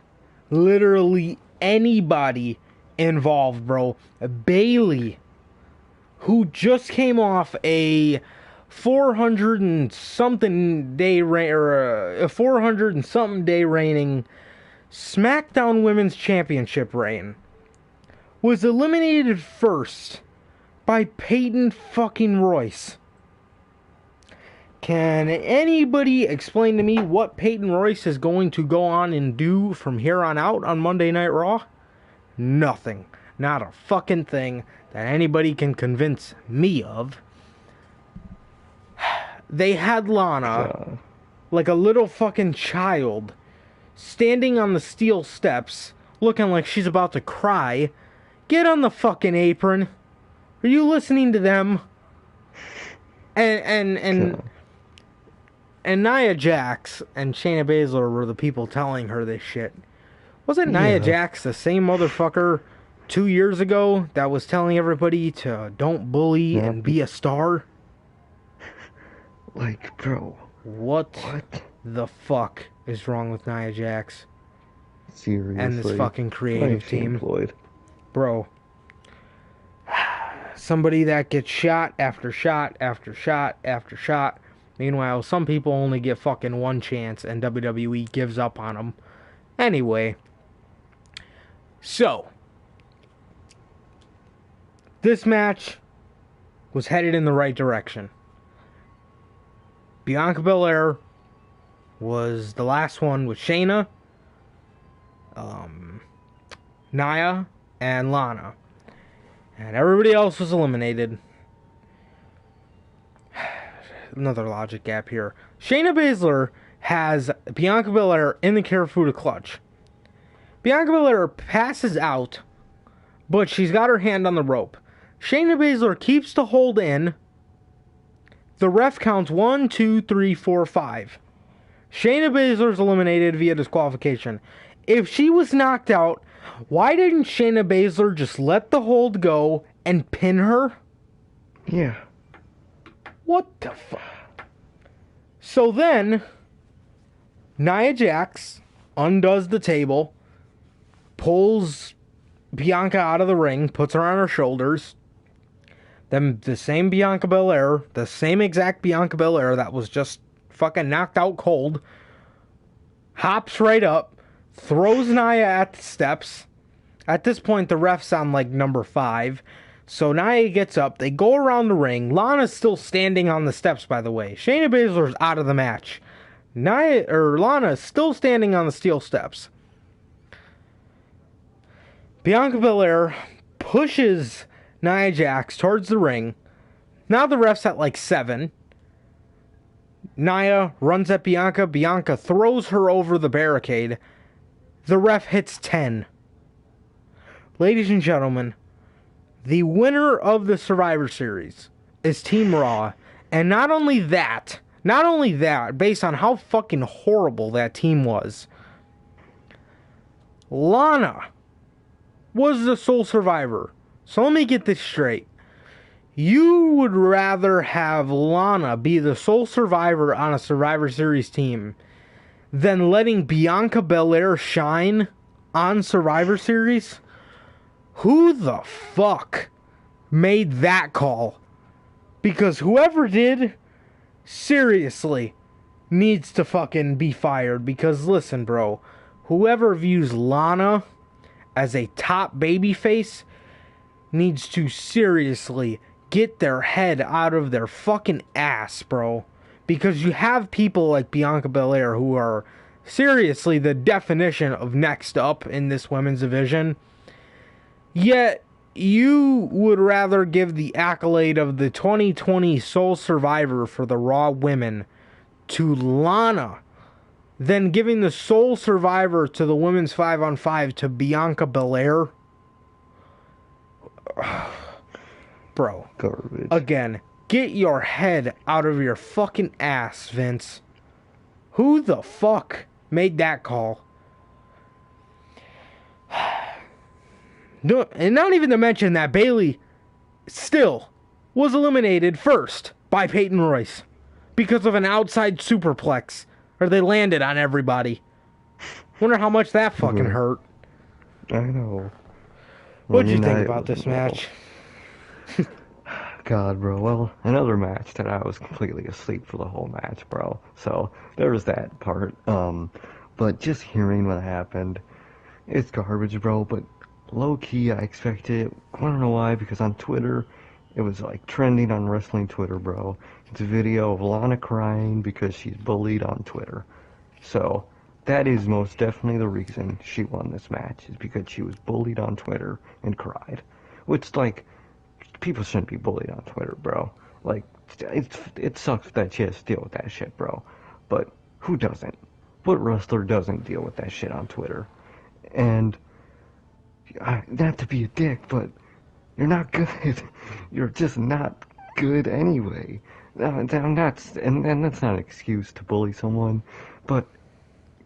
Literally anybody involved, bro. Bailey, who just came off a 400 and something day reigning SmackDown Women's Championship reign, was eliminated first by Peyton fucking Royce. Can anybody explain to me what Peyton Royce is going to go on and do from here on out on Monday Night Raw? Nothing. Not a fucking thing that anybody can convince me of. They had Lana, like a little fucking child, standing on the steel steps, looking like she's about to cry. Get on the fucking apron. Are you listening to them? And Nia Jax and Shayna Baszler were the people telling her this shit. Wasn't Nia Jax the same motherfucker 2 years ago that was telling everybody to don't bully and be a star? Like, bro. What the fuck is wrong with Nia Jax? Seriously. And this fucking creative team. Bro. Somebody that gets shot after shot after shot after shot. Meanwhile, some people only get fucking one chance and WWE gives up on them. Anyway. So. This match was headed in the right direction. Bianca Belair was the last one with Shayna, Nia, and Lana. And everybody else was eliminated. Another logic gap here. Shayna Baszler has Bianca Belair in the Karafuda clutch. Bianca Belair passes out, but she's got her hand on the rope. Shayna Baszler keeps the hold in. The ref counts 1, 2, 3, 4, 5. Shayna Baszler's eliminated via disqualification. If she was knocked out, why didn't Shayna Baszler just let the hold go and pin her? Yeah. What the fuck? So then, Nia Jax undoes the table, pulls Bianca out of the ring, puts her on her shoulders, The same Bianca Belair, the same exact Bianca Belair that was just fucking knocked out cold, hops right up, throws Nia at the steps. At this point, the ref's on like number 5. So Nia gets up. They go around the ring. Lana's still standing on the steps, by the way. Shayna Baszler's out of the match. Lana's still standing on the steel steps. Bianca Belair pushes Nia Jax towards the ring. Now the ref's at like 7. Nia runs at Bianca. Bianca throws her over the barricade. The ref hits 10. Ladies and gentlemen, the winner of the Survivor Series is Team Raw. And not only that, based on how fucking horrible that team was, Lana was the sole survivor. So let me get this straight. You would rather have Lana be the sole survivor on a Survivor Series team than letting Bianca Belair shine on Survivor Series? Who the fuck made that call? Because whoever did, seriously, needs to fucking be fired. Because listen, bro, whoever views Lana as a top babyface needs to seriously get their head out of their fucking ass, bro. Because you have people like Bianca Belair who are seriously the definition of next up in this women's division. Yet, you would rather give the accolade of the 2020 sole survivor for the Raw women to Lana than giving the sole survivor to the women's 5-on-5 to Bianca Belair. Bro. Garbage. Again, get your head out of your fucking ass, Vince. Who the fuck made that call? No, and not even to mention that Bayley still was eliminated first by Peyton Royce because of an outside superplex where they landed on everybody. Wonder how much that fucking hurt. I know. What'd you think about this match? God, bro. Well, another match that I was completely asleep for the whole match, bro. So there was that part. But just hearing what happened, it's garbage, bro. But low key, I expected it. I don't know why, because on Twitter, it was like trending on wrestling Twitter, bro. It's a video of Lana crying because she's bullied on Twitter. So that is most definitely the reason she won this match, is because she was bullied on Twitter and cried. Which, like, people shouldn't be bullied on Twitter, bro. Like, it sucks that she has to deal with that shit, bro. But who doesn't? What wrestler doesn't deal with that shit on Twitter? And not to be a dick, but you're not good. You're just not good anyway. I'm not, and that's not an excuse to bully someone, but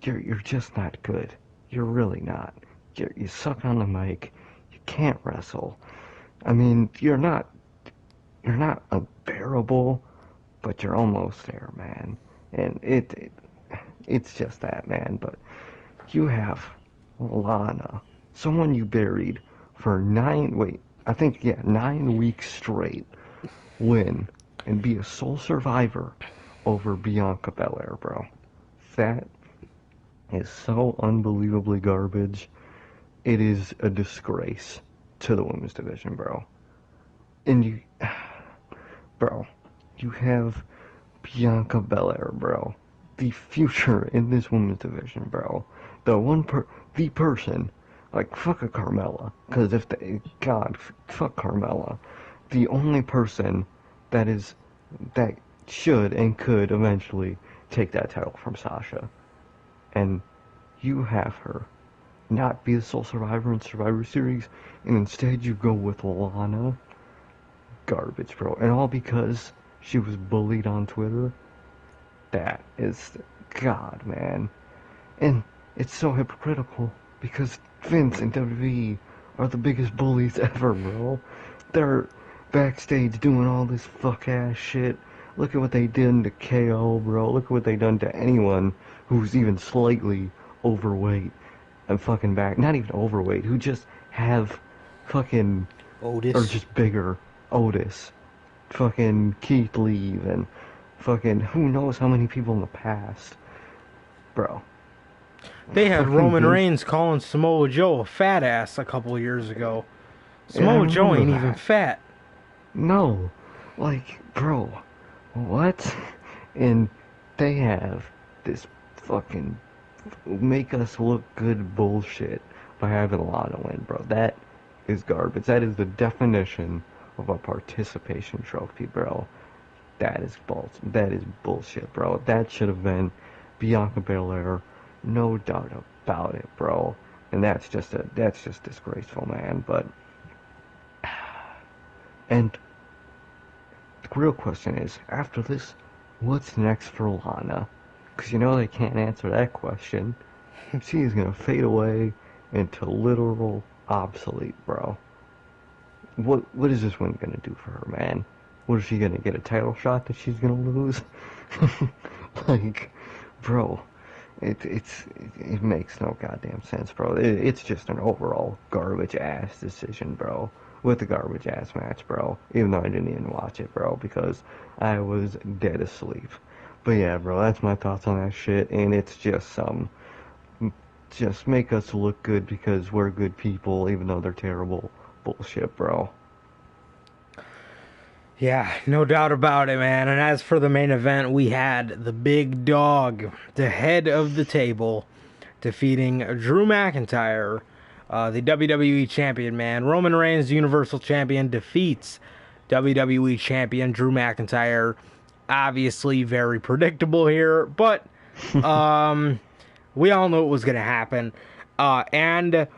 you're just not good. You're really not. You suck on the mic. You can't wrestle. I mean, you're not unbearable, but you're almost there, man. And it's just that, man. But you have Lana, someone you buried for 9 weeks straight, win and be a sole survivor over Bianca Belair, bro. That is so unbelievably garbage. It is a disgrace to the women's division, bro. And you have Bianca Belair, bro. The future in this women's division, bro. The person, like, fuck a Carmella. Because fuck Carmella. The only person that should and could eventually take that title from Sasha. And you have her not be the sole survivor in Survivor Series, and instead you go with Lana. Garbage, bro. And all because she was bullied on Twitter. That is, God, man. And it's so hypocritical, because Vince and WWE are the biggest bullies ever, bro. They're backstage doing all this fuck-ass shit. Look at what they did to KO, bro. Look at what they done to anyone who's even slightly overweight and not even overweight, who just have fucking, Otis. or just bigger. Otis, fucking Keith Lee, and fucking who knows how many people in the past. Bro. They had Fucking Roman Vince. Reigns calling Samoa Joe a fat ass a couple of years ago. Yeah, I Samoa Joe remember ain't even that. fat. No. Like, bro. What? And they have this fucking make us look good bullshit by having Lana win, bro. That is garbage. That is the definition of a participation trophy, bro. That is bullshit, bro. That should have been Bianca Belair, no doubt about it, bro. And that's just disgraceful, man. But and the real question is, after this, what's next for Lana? Because you know they can't answer that question. She is gonna fade away into literal obsolete, bro. What is this one gonna do for her, man? What is she gonna get a title shot that she's gonna lose? Like, bro, it makes no goddamn sense, bro. It's just an overall garbage ass decision, bro. With a garbage ass match, bro. Even though I didn't even watch it, bro, because I was dead asleep. But yeah, bro, that's my thoughts on that shit, and it's just just make us look good because we're good people, even though they're terrible. Bullshit, bro. Yeah, no doubt about it, man. And as for the main event, we had the big dog, the head of the table, defeating Drew McIntyre, the WWE Champion, man. Roman Reigns, Universal Champion, defeats WWE Champion Drew McIntyre. Obviously, very predictable here, but we all knew it was going to happen. And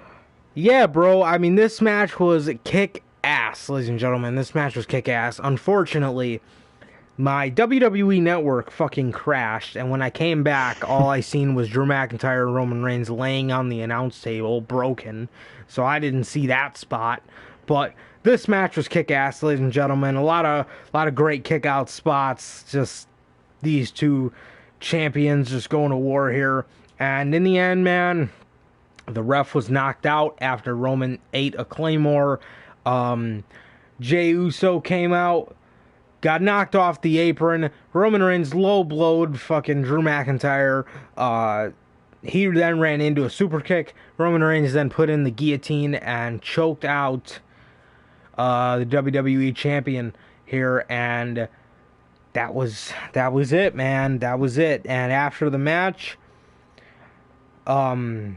yeah, bro, I mean, this match was kick ass, ladies and gentlemen. This match was kick ass. Unfortunately, my WWE network fucking crashed, and when I came back, all I seen was Drew McIntyre and Roman Reigns laying on the announce table, broken. So I didn't see that spot. But this match was kick ass, ladies and gentlemen. A lot of great kick out spots. Just these two champions just going to war here. And in the end, man, the ref was knocked out after Roman ate a Claymore. Jey Uso came out, got knocked off the apron. Roman Reigns low blowed fucking Drew McIntyre. He then ran into a super kick. Roman Reigns then put in the guillotine and choked out the WWE champion here, and that was it, man. That was it. And after the match, Roman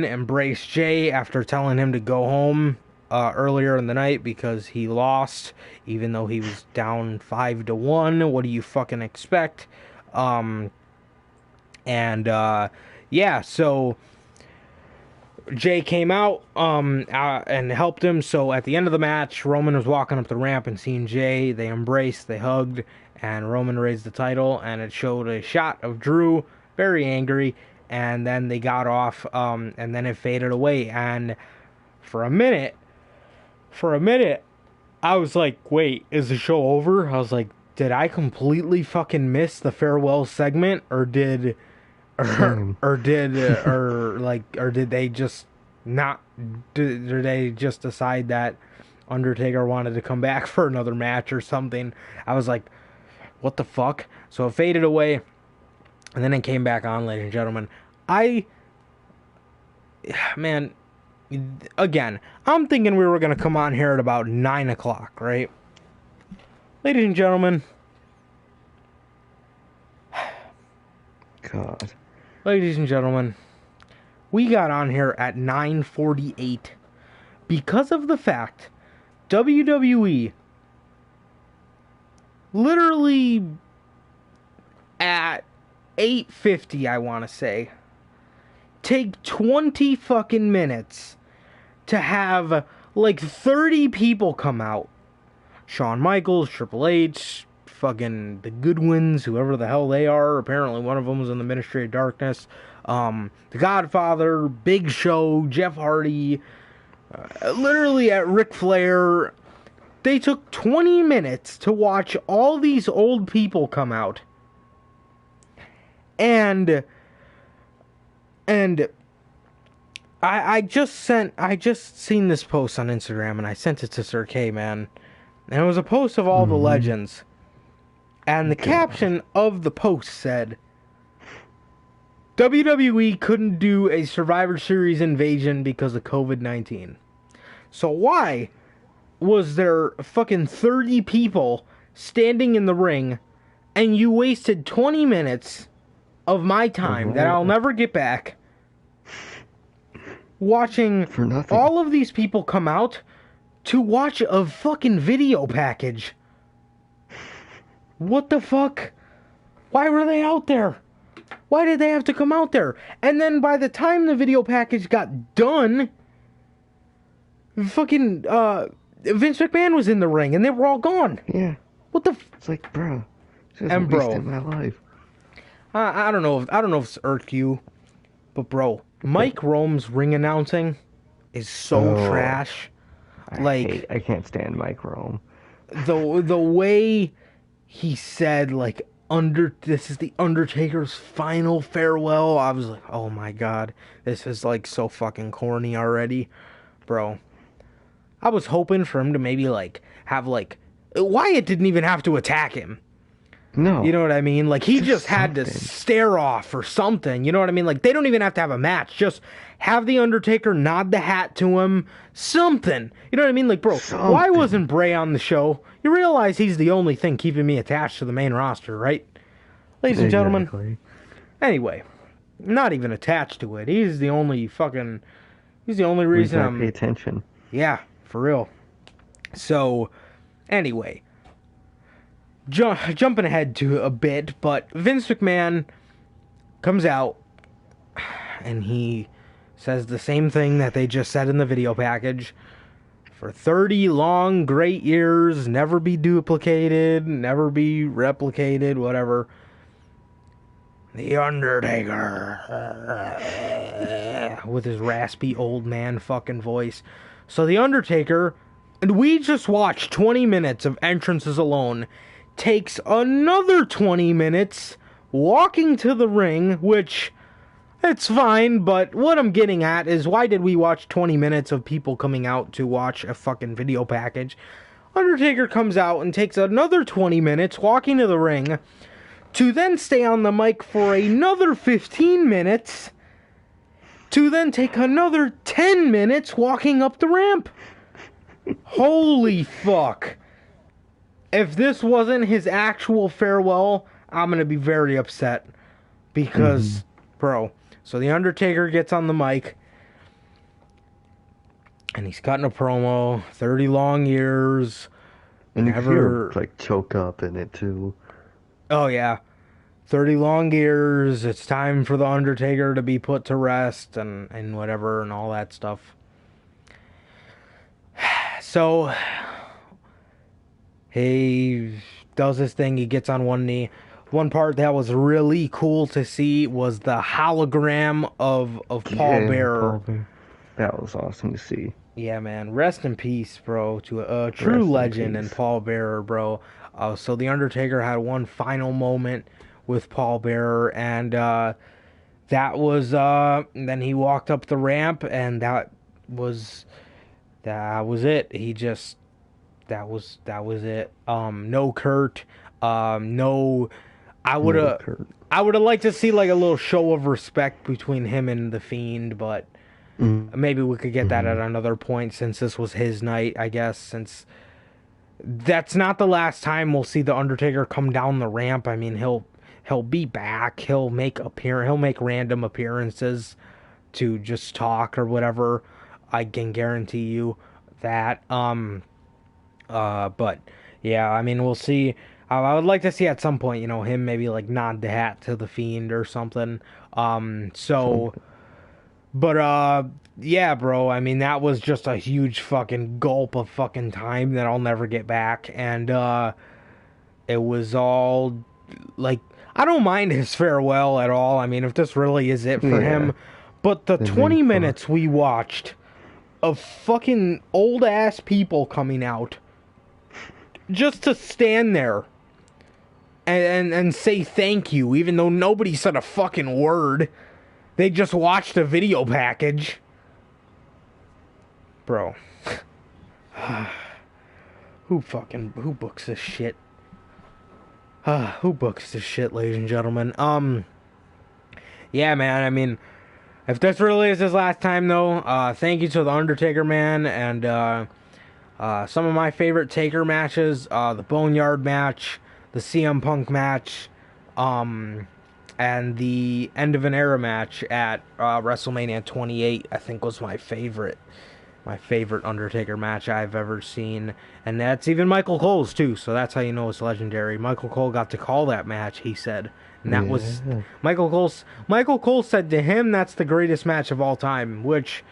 embraced Jey after telling him to go home earlier in the night because he lost, even though he was down 5-1. What do you fucking expect? Yeah, so Jey came out and helped him. So at the end of the match, Roman was walking up the ramp and seeing Jey. They embraced, they hugged, and Roman raised the title, and it showed a shot of Drew, very angry, and then they got off, and then it faded away. And for a minute, I was like, wait, is the show over? I was like, did I completely fucking miss the farewell segment, or did Same. did they just not did they just decide that Undertaker wanted to come back for another match or something? I was like, what the fuck? So it faded away, and then it came back on, ladies and gentlemen. Man, again, I'm thinking we were going to come on here at about 9 o'clock, right? Ladies and gentlemen, God. ladies and gentlemen, we got on here at 9:48 because of the fact WWE literally at 8:50, I want to say, take 20 fucking minutes to have like 30 people come out. Shawn Michaels, Triple H, fucking the Goodwins, whoever the hell they are. Apparently one of them was in the Ministry of Darkness. The Godfather, Big Show, Jeff Hardy, literally at Ric Flair. They took 20 minutes to watch all these old people come out. And I just seen this post on Instagram, and I sent it to Sir K, man. And it was a post of all the Mm-hmm. legends. And the God. caption of the post said, WWE couldn't do a Survivor Series invasion because of COVID-19. So why was there fucking 30 people standing in the ring and you wasted 20 minutes of my Of time my that I'll life. never get back watching For nothing. all of these people come out to watch a fucking video package? What the fuck? Why were they out there? Why did they have to come out there? And then by the time the video package got done, fucking Vince McMahon was in the ring and they were all gone. Yeah. What the It's like, bro, just and bro, wasting my life. I don't know if it's irked you, but bro, But, Mike Rome's ring announcing is so oh, trash. Like I can't stand Mike Rome. the way he said like this is the Undertaker's final farewell. I was like, oh my god, this is like so fucking corny already, bro. I was hoping for him to maybe like have like Wyatt didn't even have to attack him. You No, know what I mean? Like he just just had to something. stare off or something. You know what I mean? Like they don't even have to have a match. Just have the Undertaker nod the hat to him. Something. You know what I mean? Like, bro, why Something. wasn't Bray on the show? You realize he's the only thing keeping me attached to the main roster, right? Ladies and gentlemen. Exactly. Anyway, not even attached to it. He's the only Reason reason I pay I'm attention. yeah, for real. So, anyway, jumping ahead to a bit, but Vince McMahon comes out and he says the same thing that they just said in the video package. For 30 long, great years, never be duplicated, never be replicated, whatever. The Undertaker. With his raspy old man fucking voice. So The Undertaker, and we just watched 20 minutes of entrances alone, takes another 20 minutes walking to the ring, which it's fine, but what I'm getting at is why did we watch 20 minutes of people coming out to watch a fucking video package? Undertaker comes out and takes another 20 minutes walking to the ring to then stay on the mic for another 15 minutes to then take another 10 minutes walking up the ramp. Holy fuck. If this wasn't his actual farewell, I'm going to be very upset. Mm-hmm. Because, bro, so The Undertaker gets on the mic and he's cutting a promo. 30 long years. And you can hear him Never. like choke up in it too. Oh, yeah. 30 long years. It's time for The Undertaker to be put to rest and whatever and all that stuff. So, he does his thing. He gets on one knee. One part that was really cool to see was the hologram of Paul Yeah, Bearer. Paul Bear. That was awesome to see. Yeah, man. Rest in peace, bro. To a true Rest in legend and peace. Paul Bearer, bro. So The Undertaker had one final moment with Paul Bearer, and that was then he walked up the ramp, and was that was it. He just that was it. No Kurt. No. I would No, have Kurt. I would have liked to see like a little show of respect between him and the Fiend, but maybe we could get that Mm-hmm. at another point since this was his night, I guess, since that's not the last time we'll see the Undertaker come down the ramp. I mean, he'll be back. He'll make random appearances to just talk or whatever. I can guarantee you that. But yeah, I mean, we'll see. I would like to see at some point, him maybe like nod the hat to the Fiend or something. So, Something. but yeah, bro. I mean, that was just a huge fucking gulp of fucking time that I'll never get back, and it was all like I don't mind his farewell at all. I mean, if this really is it for Yeah. him, but the And then 20 fuck. minutes we watched of fucking old ass people coming out just to stand there and say thank you, even though nobody said a fucking word. They just watched a video package. Bro. Who books this shit? Who books this shit, ladies and gentlemen? Yeah, man. I mean, if this really is his last time, though, thank you to the Undertaker, man, and some of my favorite Taker matches, the Boneyard match, the CM Punk match, um, and the End of an Era match at WrestleMania 28. I think was my favorite Undertaker match I've ever seen, and that's even Michael Cole's too. So that's how you know it's legendary. Michael Cole got to call that match, he said, and that was Yeah. Michael Cole's. Michael Cole said to him that's the greatest match of all time, which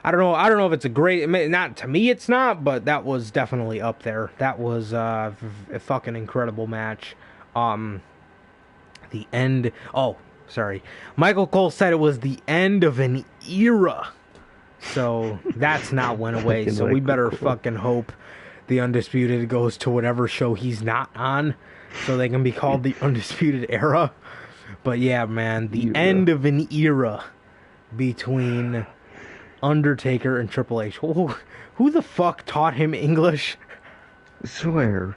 I don't know. I don't know if it's a great. Not to me, it's not, but that was definitely up there. That was a fucking incredible match. Um, the end. Oh, sorry. Michael Cole said it was the end of an era. So that's not went away. Fucking So we Michael better Cole. fucking hope the Undisputed goes to whatever show he's not on, so they can be called the Undisputed Era. But yeah, man, the Era. end of an era between Undertaker and Triple H. Who the fuck taught him English? Swear.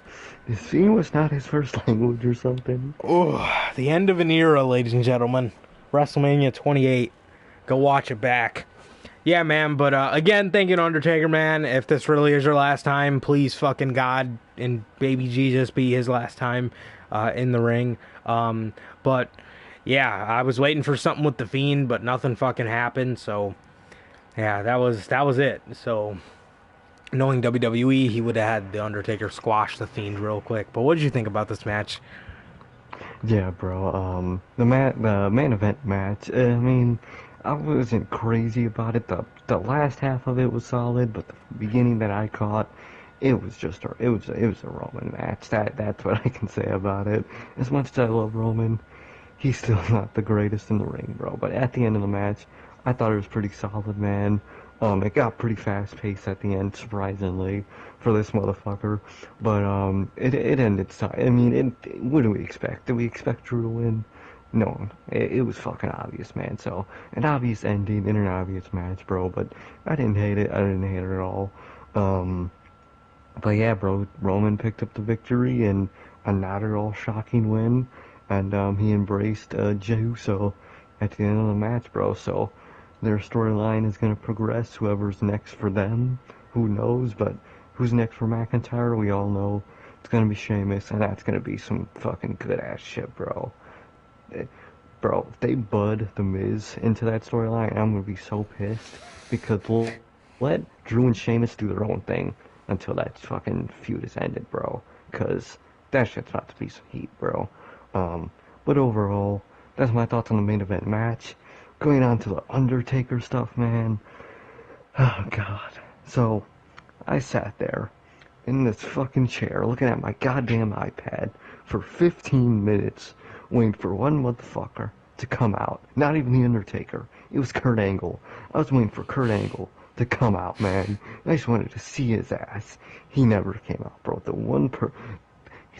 See, was not his first language or something. Oh, the end of an era, ladies and gentlemen. WrestleMania 28. Go watch it back. Yeah, man, but again, thank you to Undertaker, man. If this really is your last time, please fucking God and baby Jesus be his last time in the ring. But yeah, I was waiting for something with The Fiend, but nothing fucking happened, so yeah, that was it. So knowing WWE, he would have had the Undertaker squash The Fiend real quick. But what did you think about this match? Yeah, bro. The main event match. I mean, I wasn't crazy about it. The last half of it was solid, but the beginning that I caught, it was a Roman match. That's what I can say about it. As much as I love Roman, he's still not the greatest in the ring, bro. But at the end of the match, I thought it was pretty solid, man. It got pretty fast paced at the end, surprisingly, for this motherfucker. But it ended. I mean, what do we expect? Did we expect Drew to win? No, it was fucking obvious, man. So an obvious ending in an obvious match, bro. But I didn't hate it. I didn't hate it at all. Um, but yeah, bro, Roman picked up the victory and a not at all shocking win, and he embraced Jey Uso at the end of the match, bro. So their storyline is gonna progress. Whoever's next for them, who knows? But who's next for McIntyre? We all know it's gonna be Sheamus, and that's gonna be some fucking good ass shit, bro. Bro, if they bud The Miz into that storyline, I'm gonna be so pissed because let Drew and Sheamus do their own thing until that fucking feud is ended, bro. Cause that shit's about to be some heat, bro. Um, but overall, that's my thoughts on the main event match. Going on to the Undertaker stuff, man. Oh god. So, I sat there in this fucking chair looking at my goddamn iPad for 15 minutes waiting for one motherfucker to come out. Not even The Undertaker. It was Kurt Angle. I was waiting for Kurt Angle to come out, man. I just wanted to see his ass. He never came out, bro.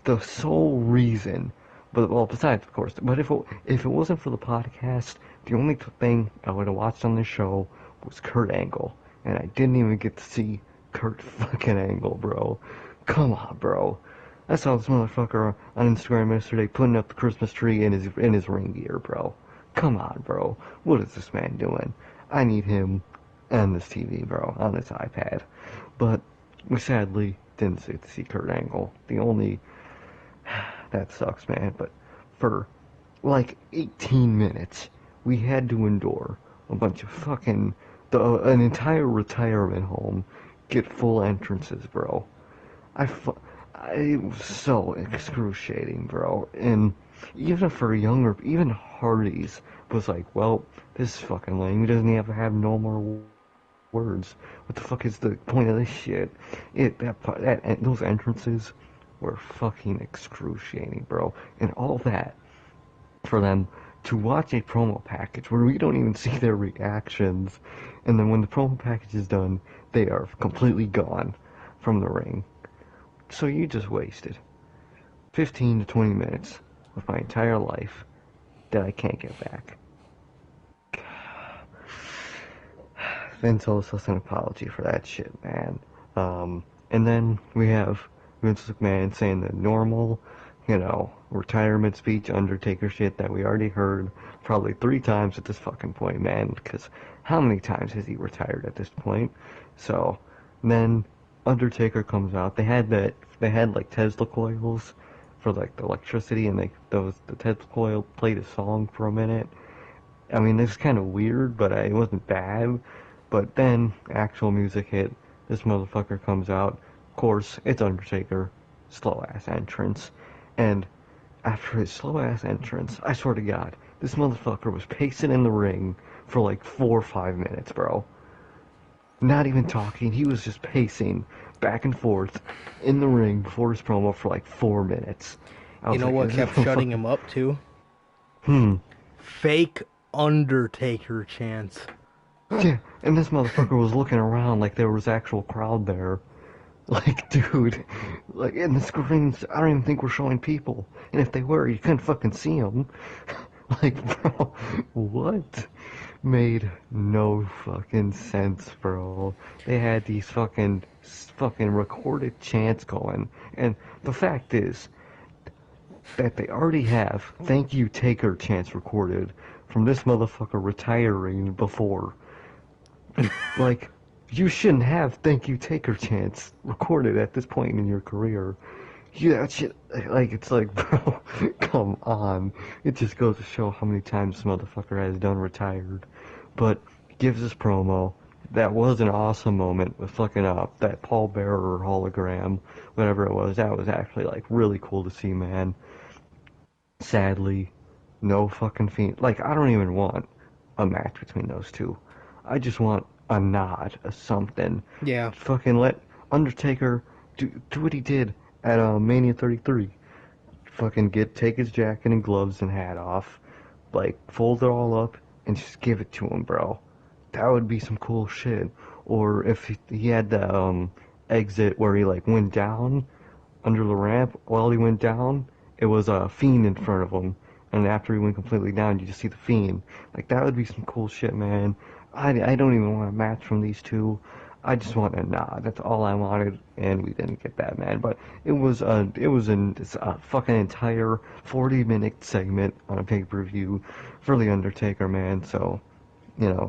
The sole reason, but well, besides, of course, but if it wasn't for the podcast, the only thing I would have watched on this show was Kurt Angle, and I didn't even get to see Kurt fucking Angle, bro. Come on, bro. I saw this motherfucker on Instagram yesterday putting up the Christmas tree in his ring gear, bro. Come on, bro. What is this man doing? I need him on this TV, bro, on this iPad. But we sadly didn't get to see Kurt Angle. The only that sucks, man. But for like 18 minutes, we had to endure a bunch of fucking an entire retirement home get full entrances, bro. It was so excruciating, bro. And even for younger, even Hardy's was like, well, this is fucking lame. He doesn't even have no more words. What the fuck is the point of this shit? Those entrances were fucking excruciating, bro. And all that for them to watch a promo package where we don't even see their reactions, and then when the promo package is done, they are completely gone from the ring. So you just wasted 15 to 20 minutes of my entire life that I can't get back. Vince owes us an apology for that shit, man. And then we have Vince McMahon saying the normal, retirement speech Undertaker shit that we already heard probably 3 times at this fucking point, man. Because how many times has he retired at this point? So then Undertaker comes out. They had like Tesla coils for like the electricity, and the Tesla coil played a song for a minute. I mean, it's kind of weird, but it wasn't bad. But then actual music hit. This motherfucker comes out. Of course, it's Undertaker. Slow ass entrance. And after his slow ass entrance, I swear to God, this motherfucker was pacing in the ring for like 4 or 5 minutes, bro. Not even talking. He was just pacing back and forth in the ring before his promo for like 4 minutes. I You was know like, what is this kept shutting motherfucker... him up too? Hmm. Fake Undertaker chants. Yeah, and this motherfucker was looking around like there was actual crowd there. Like, dude, like, in the screens, I don't even think we're showing people. And if they were, you couldn't fucking see them. Like, bro, what? Made no fucking sense, bro. They had these fucking recorded chants going. And the fact is that they already have thank you Taker chants recorded from this motherfucker retiring before. Like, you shouldn't have thank you Taker chants recorded at this point in your career. Yeah, that shit, like, it's like, bro, come on. It just goes to show how many times this motherfucker has done retired. But, gives this promo. That was an awesome moment with fucking that Paul Bearer hologram, whatever it was. That was actually, like, really cool to see, man. Sadly, no fucking Fiend. Like, I don't even want a match between those two. I just want a nod, a something. Yeah. Fucking let Undertaker do what he did at Mania 33. Fucking take his jacket and gloves and hat off, like fold it all up and just give it to him, bro. That would be some cool shit. Or if he had the exit where he like went down under the ramp. While he went down, it was a Fiend in front of him. And after he went completely down, you just see the Fiend. Like, that would be some cool shit, man. I don't even want a match from these two. I just want a nod. That's all I wanted, and we didn't get that, man. But it was a fucking entire 40-minute segment on a pay-per-view for The Undertaker, man. So,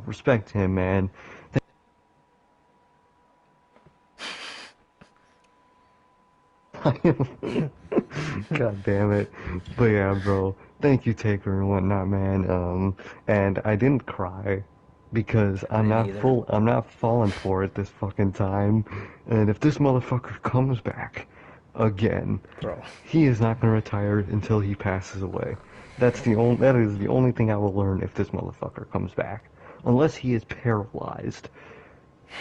respect him, man. God damn it. But yeah, bro. Thank you, Taker and whatnot, man. And I didn't cry because I didn't either. I'm not falling for it this fucking time. And if this motherfucker comes back again, Bro. he is not gonna retire until he passes away. That is the only thing I will learn if this motherfucker comes back. Unless he is paralyzed.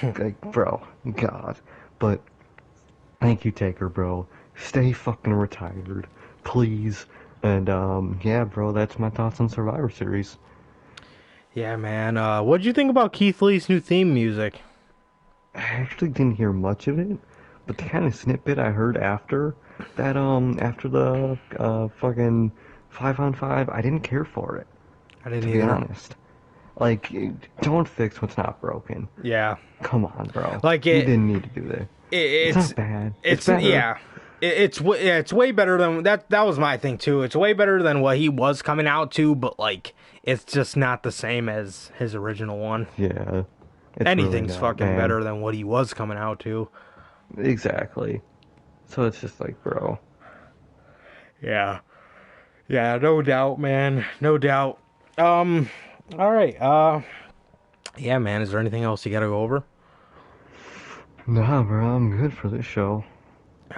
Like, bro, God. But thank you, Taker, bro. Stay fucking retired, please. And yeah, bro, that's my thoughts on Survivor Series. Yeah, man. What'd you think about Keith Lee's new theme music? I actually didn't hear much of it, but the kind of snippet I heard after the fucking 5-on-5, I didn't care for it, I didn't to be either. honest. Like, don't fix what's not broken. Yeah. Come on, bro. Like You it, didn't need to do that. it It's it's not bad. It's it's better. yeah. It's way better than that. That was my thing too. It's way better than what he was coming out to, but like it's just not the same as his original one. Yeah, it's really Anything's not, fucking man. better than what he was coming out to. Exactly. So it's just like, bro. Yeah. Yeah, no doubt, man. No doubt. All right. Yeah, man, is there anything else you got to go over? Nah, bro, I'm good for this show.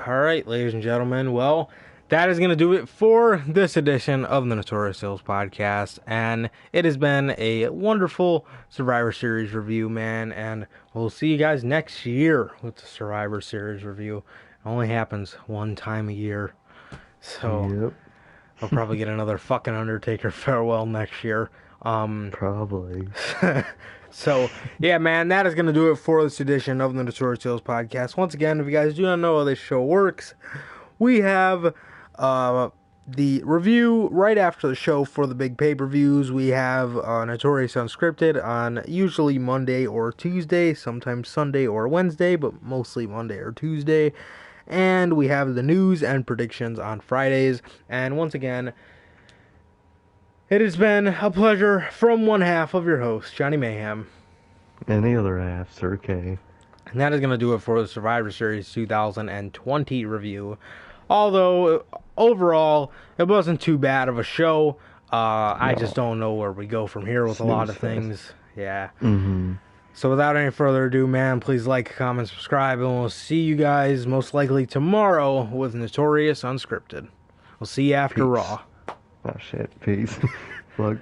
All right, ladies and gentlemen. Well, that is going to do it for this edition of the Notorious Sales Podcast. And it has been a wonderful Survivor Series review, man. And we'll see you guys next year with the Survivor Series review. It only happens one time a year. So Yep, I'll probably get another fucking Undertaker farewell next year. probably. So, yeah, man, that is going to do it for this edition of the Notorious Sales Podcast. Once again, if you guys do not know how this show works, we have the review right after the show for the big pay-per-views. We have Notorious Unscripted on usually Monday or Tuesday, sometimes Sunday or Wednesday, but mostly Monday or Tuesday. And we have the news and predictions on Fridays. And once again, it has been a pleasure from one half of your host, Johnny Mayhem. And the other half, Sir K. And that is going to do it for the Survivor Series 2020 review. Although, overall, it wasn't too bad of a show. I just don't know where we go from here with a lot of things. Yeah. Mm-hmm. So without any further ado, man, please like, comment, subscribe, and we'll see you guys most likely tomorrow with Notorious Unscripted. We'll see you after Peace. Raw. Oh shit, peace. Plug.